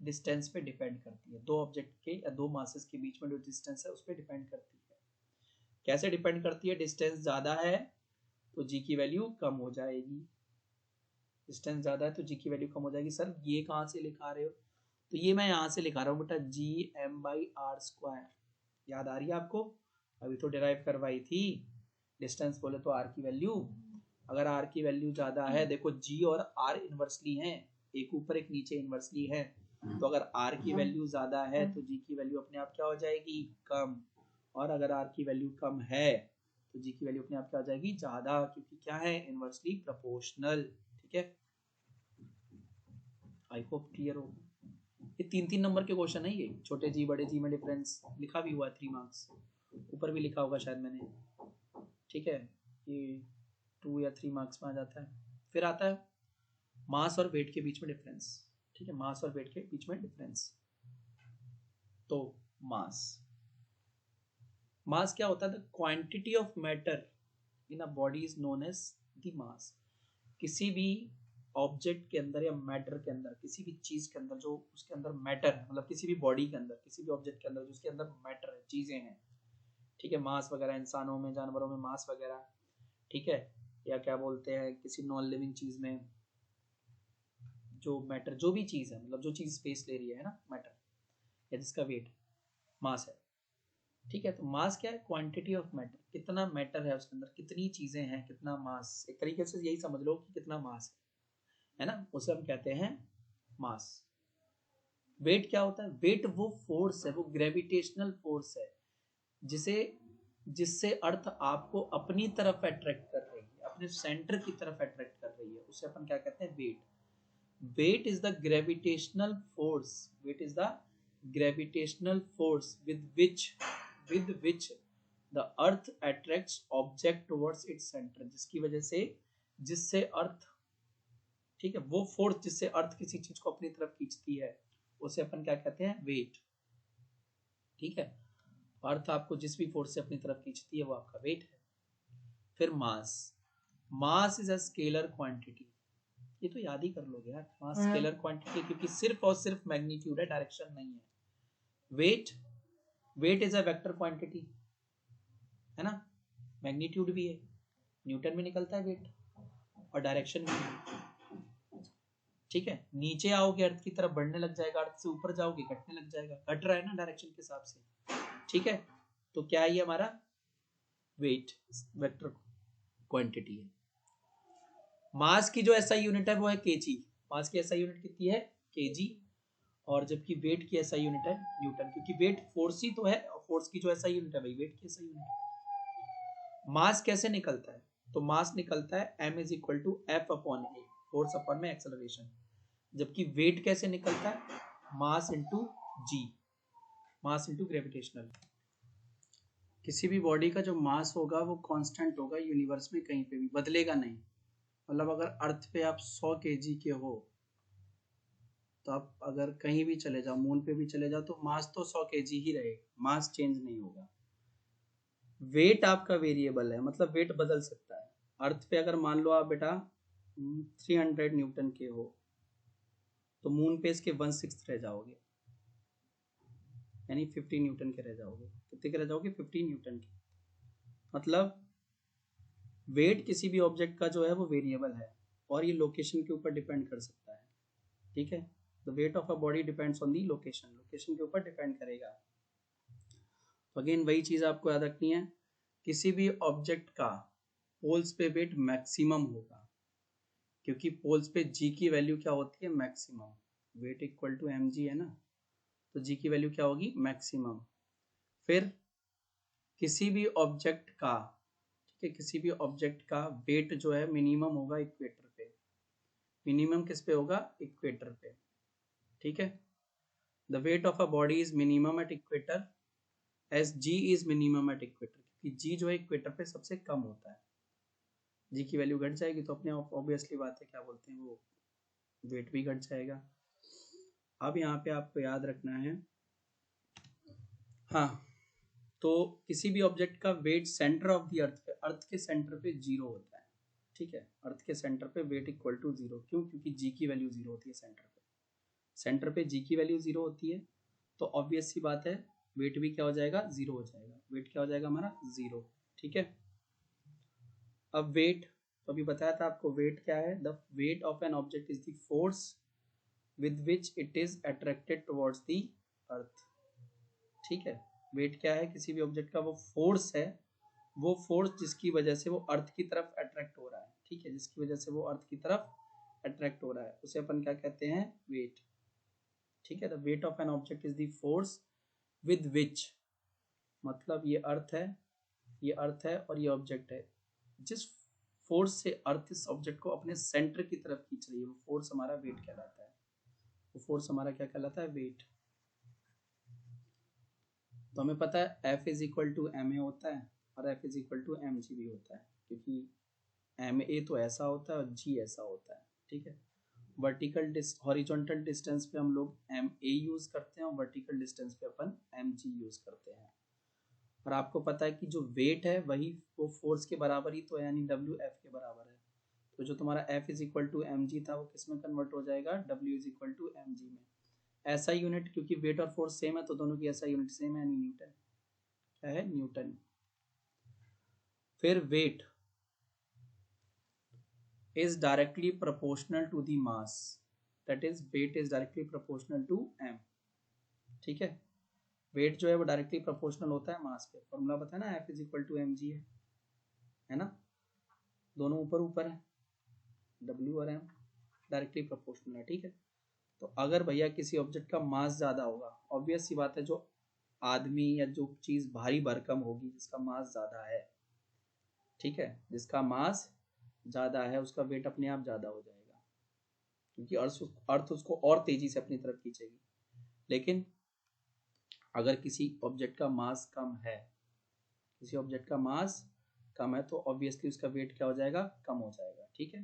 डिस्टेंस पे डिपेंड करती है। दो ऑब्जेक्ट के या दो मासेस के बीच में जो डिस्टेंस है उस पर डिपेंड करती है। कैसे डिपेंड करती है? डिस्टेंस ज्यादा है तो जी की वैल्यू कम हो जाएगी, डिस्टेंस ज्यादा है तो जी की वैल्यू कम हो जाएगी। सर ये कहाँ से लिखा रहे हो? तो ये मैं यहाँ से लिखा रहा हूँ बेटा, G M by R square. याद आ रही है आपको? अभी तो डिराइव करवाई थी। डिस्टेंस बोले तो आर की वैल्यू, अगर आर की वैल्यू ज्यादा है, देखो जी और आर इनवर्सली हैं, एक ऊपर एक नीचे इनवर्सली है, तो अगर आर की वैल्यू ज्यादा है तो जी की वैल्यू अपने आप क्या हो जाएगी? कम। और अगर आर की वैल्यू कम है तो जी की वैल्यू अपने आप क्या हो जाएगी? ज्यादा, क्योंकि क्या है? Inversely proportional. ठीक है, आई होप क्लियर हो। ये 3-3 नंबर के क्वेश्चन है, ये छोटे जी बड़े जी में डिफरेंस लिखा भी हुआ है 3 मार्क्स, ऊपर भी लिखा होगा शायद मैंने। ठीक है, ये 2 या 3 मार्क्स में आ जाता है। फिर आता है मास और वेट के बीच में डिफरेंस। ठीक है, मास और वेट के बीच में डिफरेंस। तो मास मास क्या होता है? The quantity of matter in a body is known as the mass. किसी भी ऑब्जेक्ट के अंदर या मैटर के अंदर, किसी भी चीज के अंदर जो उसके अंदर मैटर है, मतलब किसी भी बॉडी के अंदर, किसी भी ऑब्जेक्ट के अंदर जो उसके अंदर मैटर है, चीजें हैं, ठीक है, मास वगैरह, इंसानों में, जानवरों में मास वगैरह, ठीक है, या क्या बोलते हैं किसी नॉन लिविंग चीज में जो मैटर, जो भी चीज है, मतलब जो चीज स्पेस ले रही है ना, मैटर, या जिसका वेट मास है। ठीक है, तो मास क्या है? क्वांटिटी ऑफ मैटर, कितना मैटर है उसके अंदर, कितनी चीजें हैं, कितना मास। एक तरीके से यही समझ लो कि कितना मास है ना, उसे हम कहते हैं मास। वेट क्या होता है? वेट वो फोर्स है, वो ग्रेविटेशनल फोर्स है जिसे जिससे अर्थ आपको अपनी तरफ अट्रैक्ट कर रही है, अपने सेंटर की तरफ अट्रैक्ट कर रही है, उसे अपन क्या कहते हैं? Weight. Weight is the gravitational force, weight is the gravitational force with which the earth attracts object towards its center, जिसकी वजह से, जिससे अर्थ, ठीक है, वो फोर्स जिससे अर्थ किसी चीज को अपनी तरफ खींचती है उसे अपन क्या कहते हैं? वेट। ठीक है, अर्थ आपको जिस भी फोर्स से अपनी तरफ खींचती है वो आपका वेट है। फिर mass, mass is a scalar quantity. ये तो याद ही कर लोगे यार, मास स्केलर क्वांटिटी, क्योंकि सिर्फ और सिर्फ मैग्नीट्यूड है, डायरेक्शन नहीं है। Weight, weight is a vector quantity, है ना, मैग्नीट्यूड भी है, न्यूटन में निकलता है वेट, और डायरेक्शन भी है। ठीक है, नीचे आओगे अर्थ की तरफ बढ़ने लग जाएगा, अर्थ से ऊपर जाओगे घटने लग जाएगा, घट रहा है ना डायरेक्शन के हिसाब से। ठीक है, तो क्या है ये हमारा? वेट वेक्टर क्वांटिटी है। मास की जो एसआई यूनिट है वो है केजी। मास की एसआई यूनिट कितनी है? केजी। और जबकि वेट की एसआई यूनिट है न्यूटन, क्योंकि वेट फोर्स ही तो है, और फोर्स की जो एसआई यूनिट है भाई वेट की एसआई यूनिट है। मास कैसे निकलता है? तो मास निकलता है m is equal to F upon A, force upon में एक्सेलरेशन। जबकि वेट कैसे निकलता है? Mass into G, mass into gravitational. किसी भी बॉडी का जो मास होगा वो कांस्टेंट होगा, यूनिवर्स में कहीं पे भी बदलेगा नहीं। मतलब अगर अर्थ पे आप 100 केजी के हो, तो आप अगर कहीं भी चले जाओ, मून पे भी चले जाओ, तो मास तो 100 केजी ही रहेगा, मास चेंज नहीं होगा। वेट आपका वेरिएबल है, मतलब वेट बदल सकता है। अर्थ पे अगर मान लो आप बेटा 300 न्यूटन के हो, तो मून पे इसके 1/6 रह जाओगे, यानी 50 न्यूटन के रह जाओगे। कितने के रह जाओगे? 50 न्यूटन के। मतलब वेट किसी भी ऑब्जेक्ट का जो है वो वेरिएबल है, और ये लोकेशन के ऊपर डिपेंड कर सकता है। ठीक है, the weight of a body depends on the location, location के ऊपर डिपेंड करेगा। तो अगेन वही चीज आपको याद रखनी है, किसी भी ऑब्जेक्ट का पोल्स पे वेट मैक्सिमम होगा, क्योंकि पोल्स पे जी की वैल्यू क्या होती है? Maximum. Weight equal to M G है ना, तो जी की वैल्यू क्या होगी? मैक्सिमम। फिर किसी भी ऑब्जेक्ट का, ठीक है, किसी भी ऑब्जेक्ट का वेट जो है मिनिमम होगा इक्वेटर पे। मिनिमम किस पे होगा? इक्वेटर पे, ठीक है। The weight of a body is minimum at equator as G is minimum at equator, क्योंकि जी जो है इक्वेटर पे सबसे कम होता है। जी की वैल्यू घट जाएगी तो अपने ऑब्वियसली बात है, क्या बोलते हैं वो, वेट भी घट जाएगा। अब यहाँ पे आपको याद रखना है, हाँ, तो किसी भी ऑब्जेक्ट का weight centre of the earth पे, अर्थ के सेंटर पे 0 होता है, ठीक है। अर्थ के सेंटर पे वेट इक्वल टू 0, क्यों? क्योंकि जी की वैल्यू 0 होती है सेंटर पे। सेंटर पे जी की वैल्यू 0 होती है तो ऑब्वियस सी बात है वेट भी क्या हो जाएगा? 0 हो जाएगा। वेट क्या हो जाएगा हमारा? 0, ठीक है। अब वेट, तो अभी बताया था आपको वेट क्या है। The weight of an object is the force with which it is attracted towards the earth, ठीक है। वेट क्या है? किसी भी ऑब्जेक्ट का वो फोर्स है, वो फोर्स जिसकी वजह से वो अर्थ की तरफ अट्रैक्ट हो रहा है, ठीक है। जिसकी वजह से वो अर्थ की तरफ अट्रैक्ट हो रहा है उसे अपन क्या कहते हैं? वेट, ठीक है। The weight of an object is the force with which, मतलब ये अर्थ है, ये अर्थ है और ये ऑब्जेक्ट है, जिस फोर्स से अर्थ इस ऑब्जेक्ट को अपने सेंटर की तरफ खींच रही है, वो फोर्स हमारा वेट कहलाता है। वो फोर्स हमारा क्या कहलाता है? वेट। तो हमें पता है F is equal to M A होता है और F is equal to M G भी होता है, क्योंकि एम ए तो ऐसा होता है और जी ऐसा होता है, ठीक है। वर्टिकल हॉरिजॉन्टल डिस्टेंस पे हम लोग एम ए यूज करते हैं और वर्टिकल डिस्टेंस पे अपन एम जी यूज करते हैं। और आपको पता है कि जो वेट है वही वो फोर्स के बराबर ही तो है, यानी डब्ल्यू एफ के बराबर है। तो जो तुम्हारा F is equal to M G था वो किस में कन्वर्ट हो जाएगा? W is equal to M G में। ऐसा यूनिट, क्योंकि वेट और फोर्स सेम है तो दोनों की ऐसा यूनिट सेम है, न्यूटन। क्या है? न्यूटन। फिर wait is directly proportional to the mass, that is weight is directly proportional to m, ठीक है। वेट जो है वो डायरेक्टली प्रोपोर्शनल होता है मास पे। फॉर्मूला पता है ना, F is equal to M G है ना, दोनों ऊपर ऊपर है, W और M डायरेक्टली प्रोपोर्शनल है, ठीक है। तो अगर भैया किसी ऑब्जेक्ट का मास ज्यादा होगा, ऑब्वियस सी बात है जो आदमी या जो चीज भारी भरकम होगी जिसका मास ज्यादा है, ठीक है, जिसका मास ज्यादा है उसका वेट अपने आप ज्यादा हो जाएगा, क्योंकि अर्थ उसको और तेजी से अपनी तरफ खींचेगी। लेकिन अगर किसी ऑब्जेक्ट का मास कम है, किसी ऑब्जेक्ट का मास कम है तो ऑब्वियसली उसका वेट क्या हो जाएगा? कम हो जाएगा, ठीक है।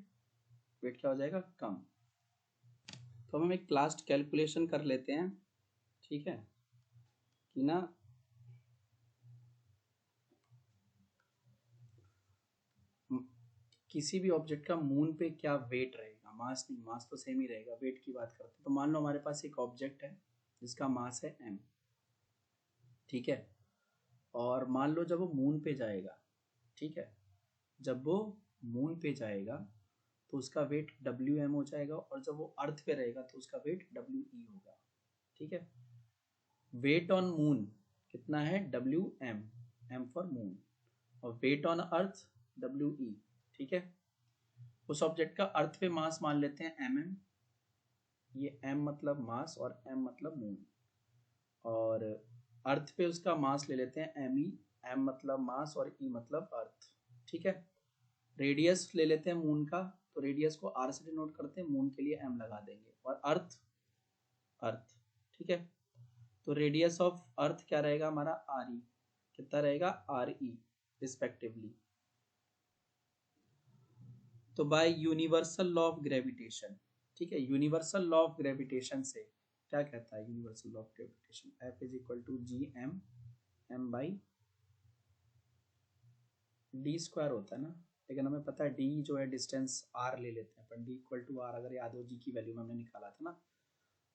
वेट क्या हो जाएगा? कम। तो हम एक लास्ट कैलकुलेशन कर लेते हैं, ठीक है, कि ना किसी भी ऑब्जेक्ट का मून पे क्या वेट रहेगा, मास नहीं, मास तो सेम ही रहेगा, वेट की बात करते हैं। तो मान लो हमारे पास एक ऑब्जेक्ट है जिसका मास है m, ठीक है। और मान लो जब वो मून पे जाएगा, ठीक है, जब वो मून पे जाएगा तो उसका वेट डब्ल्यू एम हो जाएगा, और जब वो अर्थ पे रहेगा तो उसका वेट डब्ल्यू ई होगा, ठीक है। वेट ऑन मून कितना है? W M, M for moon, और weight on earth W E, ठीक है। उस ऑब्जेक्ट का अर्थ पे मास मान लेते हैं एम एम, ये एम मतलब मास और एम मतलब मून, और अर्थ पे उसका मास ले लेते हैं एम ई, एम मतलब मास और ई मतलब अर्थ, ठीक है। रेडियस ले लेते हैं मून का, तो रेडियस को आर से डिनोट करते हैं, मून के लिए एम लगा देंगे, और अर्थ, अर्थ, ठीक है। तो रेडियस ऑफ अर्थ क्या रहेगा हमारा? आर ई, कितना रहेगा? R E respectively. तो by universal law of gravitation, ठीक है, यूनिवर्सल लॉ ऑफ ग्रेविटेशन से क्या कहता है universal law of gravitation? F is equal to G M, M by D square होता है ना, लेकिन हमें पता है डी जो है डिस्टेंस आर ले लेते हैं अपन, डी इक्वल टू आर, अगर याद हो जी की वैल्यू में हमने निकाला था ना।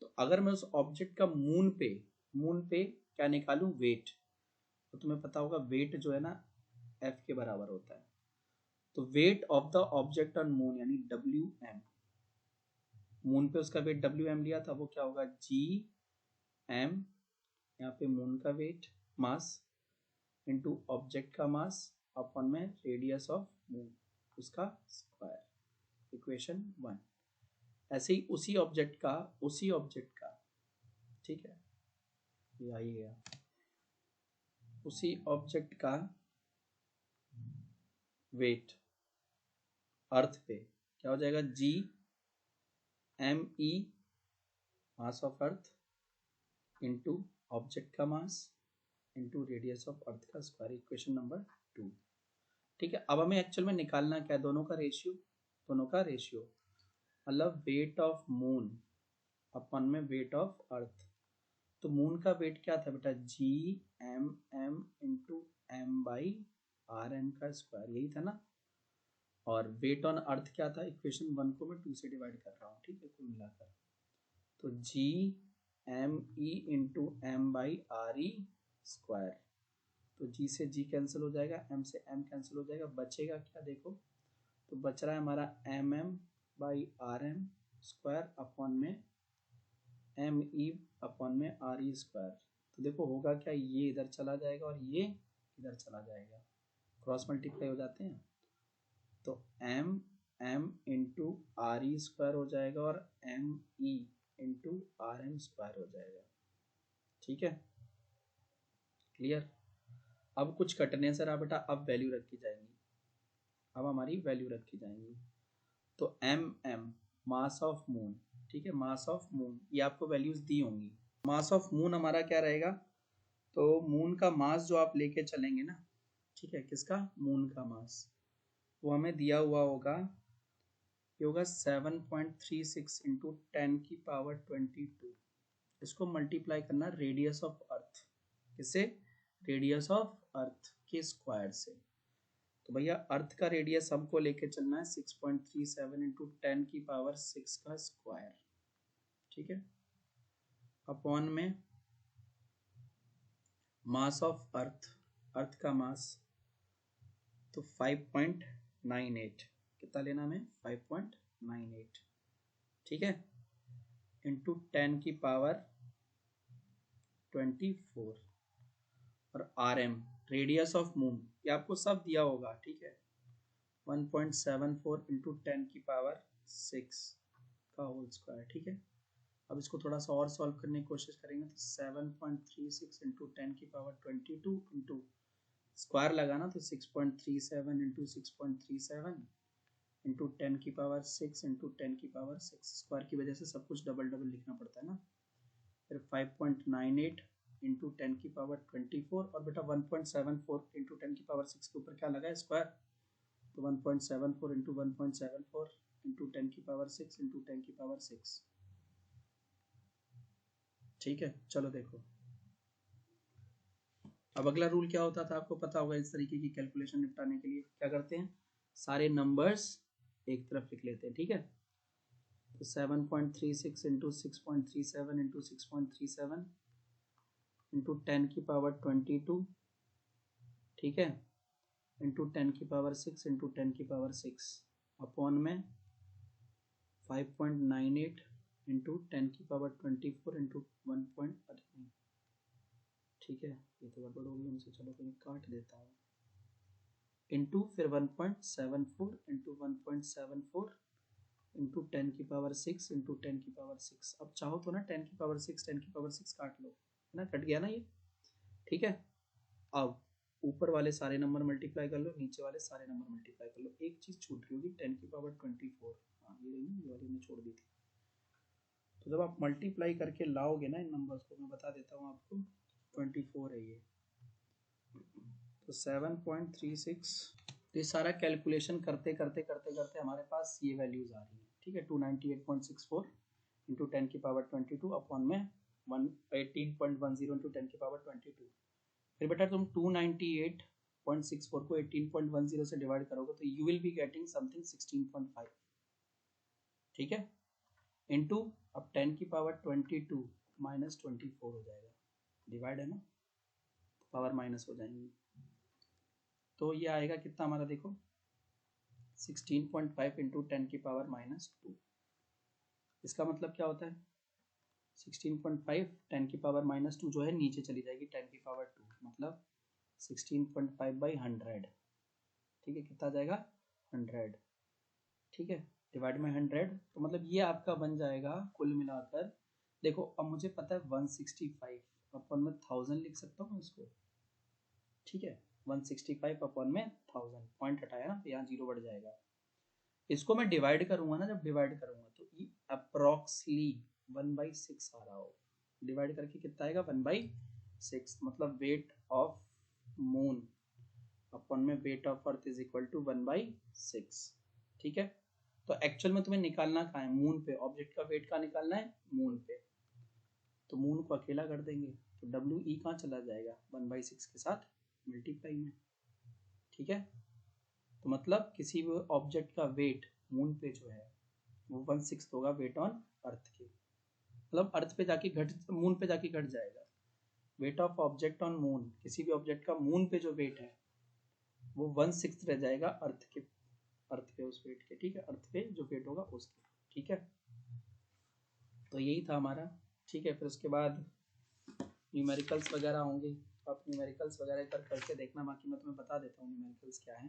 तो अगर मैं उस ऑब्जेक्ट का मून पे क्या निकालूं? वेट। तो तुम्हें पता होगा वेट जो है ना एफ के बराबर होता है। तो weight of the object on moon यानी डब्ल्यू एम, मून पे उसका वेट डब्ल्यू एम लिया था, वो क्या होगा? जी एम, यहाँ पे मून का वेट मास इनटू ऑब्जेक्ट का मास अपॉन में रेडियस ऑफ मून उसका स्क्वायर, इक्वेशन 1। ऐसे ही उसी ऑब्जेक्ट का, ठीक है, ये आ ही गया, उसी ऑब्जेक्ट का वेट अर्थ पे क्या हो जाएगा? G ME mass of earth into object का mass into radius of earth का स्क्वायर, इक्वेशन नंबर 2। ठीक है, अब हमें एक्चुअल में निकालना क्या है, दोनों का रेशियो मतलब वेट ऑफ मून अपन में वेट ऑफ अर्थ। तो मून का वेट क्या था बेटा, GMM into M by RM का स्क्वायर, यही था ना। और वेट ऑन अर्थ क्या था, इक्वेशन 1 को मैं 2 से डिवाइड कर रहा हूँ, ठीक है, कुल मिलाकर। तो GME into M by RE square, तो G से G कैंसिल हो जाएगा, M से M कैंसिल हो जाएगा, बचेगा क्या देखो, तो बच रहा है हमारा MM by RM square upon में ME अपॉन में RE स्क्वायर। तो देखो होगा क्या, ये इधर चला जाएगा और ये इधर चला जाएगा, क्रॉस मल्टीप्लाई हो जाते हैं। तो MM इंटू RE स्क्वायर हो जाएगा और ME इंटू RM स्क्वायर हो जाएगा। ठीक है, क्लियर। अब कुछ कटने से रहा बेटा, अब वैल्यू रखी जाएंगी, अब हमारी वैल्यू रखी जाएंगी। तो MM मास ऑफ मून, ठीक है, मास ऑफ मून, ये आपको वैल्यूज दी होंगी। मास ऑफ मून हमारा क्या रहेगा, तो मून का मास जो आप लेके चलेंगे ना, ठीक है, किसका, मून का मास, वो हमें दिया हुआ होगा, ये होगा 7.36 इंटू 10 की पावर 22। इसको मल्टीप्लाई करना रेडियस ऑफ अर्थ, किससे, रेडियस ऑफ अर्थ के स्क्वायर से। तो भैया अर्थ का रेडियस हमको लेके चलना है 6.37 इंटू 10 की पावर 6 का स्क्वायर, ठीक है, अपॉन में मास ऑफ अर्थ, अर्थ का मास तो 5.98, कितना लेना हमें, 5.98, ठीक है, इंटू 10 की पावर 24। और RM रेडियस ऑफ मून, ये आपको सब दिया होगा, ठीक है, 1.74 इंटू 10 की पावर 6 का होल स्क्वायर, ठीक है। अब इसको थोड़ा सा और सॉल्व करने की कोशिश करेंगे, तो 7.36 इंटू 10 की पावर 22 इंटू स्क्वायर लगाना, तो 6.37 इंटू 6.37 इंटू 10 की पावर 6 इंटू 10 की पावर 6, स्क्वायर की वजह से सब कुछ डबल डबल लिखना पड़ता है ना। फिर 5.98 इंटू 10 की पावर 24, और बेटा 1.74 इंटू 10 की पावर 6 के ऊपर क्या लगा है, स्क्वायर, तो 1.74 इंटू 1.74 इंटू 10 की पावर 6 इंटू 10 की पावर 6, ठीक है। चलो देखो, अब अगला रूल क्या होता था, आपको पता होगा, इस तरीके की कैलकुलेशन निपटाने के लिए क्या करते हैं, सारे नंबर्स एक तरफ लिख लेते हैं, ठीक है। तो 7.36 इंटू 6.37 इंटू 6.37 इंटू 10 की पावर 22, ठीक है, इंटू 10 की पावर 6 इंटू 10 की पावर 6 अपॉन में 5.98 इंटू 10 की पावर 24 इंटू 1. ठीक है, ये तो गड़बड़ होगी हमसे, चलो कहीं काट देता हूँ, इंटू फिर 1.74 इंटू 1.74 इंटू 10 की पावर 6 इंटू 10 की पावर 6। अब चाहो तो ना 10 की पावर 6 10 की पावर 6 काट लो, है ना, कट गया ना ये, ठीक है। अब ऊपर वाले सारे नंबर मल्टीप्लाई कर लो, नीचे वाले सारे नंबर मल्टीप्लाई कर लो, एक चीज छूट रही होगी, 10 की पावर 24, हाँ ये रही, ये वाली मैं छोड़ दी थी। तो जब आप मल्टीप्लाई करके लाओगे ना इन नंबर्स को, मैं बता देता हूँ आपको, 24 है ये, तो 7.36, तो ये सारा कैलकुलेशन करते करते करते करते हमारे पास ये वैल्यूज आ रही हैं, ठीक है, 298.64 इंटू 10 की पावर 22 अपॉन में 18.10 इंटू 10 की पावर 22। फिर बेटा तुम 298.64 को 18.10 से डिवाइड करोगे तो you will be getting something 16.5, ठीक है, इंटू अब 10 की पावर 22 माइनस 24 हो जाएगा, डिवाइड है ना, पावर माइनस हो जाएंगी, तो ये आएगा कितना हमारा, देखो 16.5 इंटू 10 की पावर माइनस 2। इसका मतलब क्या होता है, 16.5 10 की पावर माइनस 2 जो है नीचे चली जाएगी 10 की पावर 2, मतलब 16.5 बाई 100, ठीक है, कितना जाएगा 100, ठीक है, डिवाइड में 100, तो मतलब ये आपका बन जाएगा कुल मिलाकर, देखो अब मुझे पता है 165 अपन में 1000 लिख सकता हूँ इसको, ठीक है, 165 अपॉन में 1000, पॉइंट हटाया ना, तो यहाँ जीरो बढ़ जाएगा, इसको मैं डिवाइड करूंगा ना, जब डिवाइड करूंगा तो ये अप्रोक्सली 1/6 आ रहा हो। डिवाइड करके कितना आएगा 1/6, मतलब वेट ऑफ मून अपन में weight of earth is equal to 1/6। ठीक है, तो एक्चुअल में तुम्हें निकालना कहाँ है, मून पे। ऑब्जेक्ट का वेट कहाँ निकालना है, मून पे। तो मून को अकेला कर देंगे तो डब्ल्यू ई कहाँ चला जाएगा, 1/6 के साथ मल्टीप्लाई में। ठीक है, तो मतलब किसी भी ऑब्जेक्ट का वेट मून पे जो है वो 1/6 होगा वेट ऑन अर्थ के, मतलब अर्थ पे जाके घट, मून पे जाके घट जाएगा। Weight of object on moon, किसी भी ऑब्जेक्ट का मून पे जो वेट है वो 1/6 रह जाएगा अर्थ के, अर्थ पे उस वेट के। ठीक है, अर्थ पे जो वेट होगा उसके। ठीक है, तो यही था हमारा। ठीक है, फिर उसके बाद न्यूमेरिकल्स वगैरह होंगे, आप न्यूमेरिकल्स वगैरह करके देखना, बाकी मैं तुम्हें बता देता हूँ न्यूमेरिकल्स क्या है।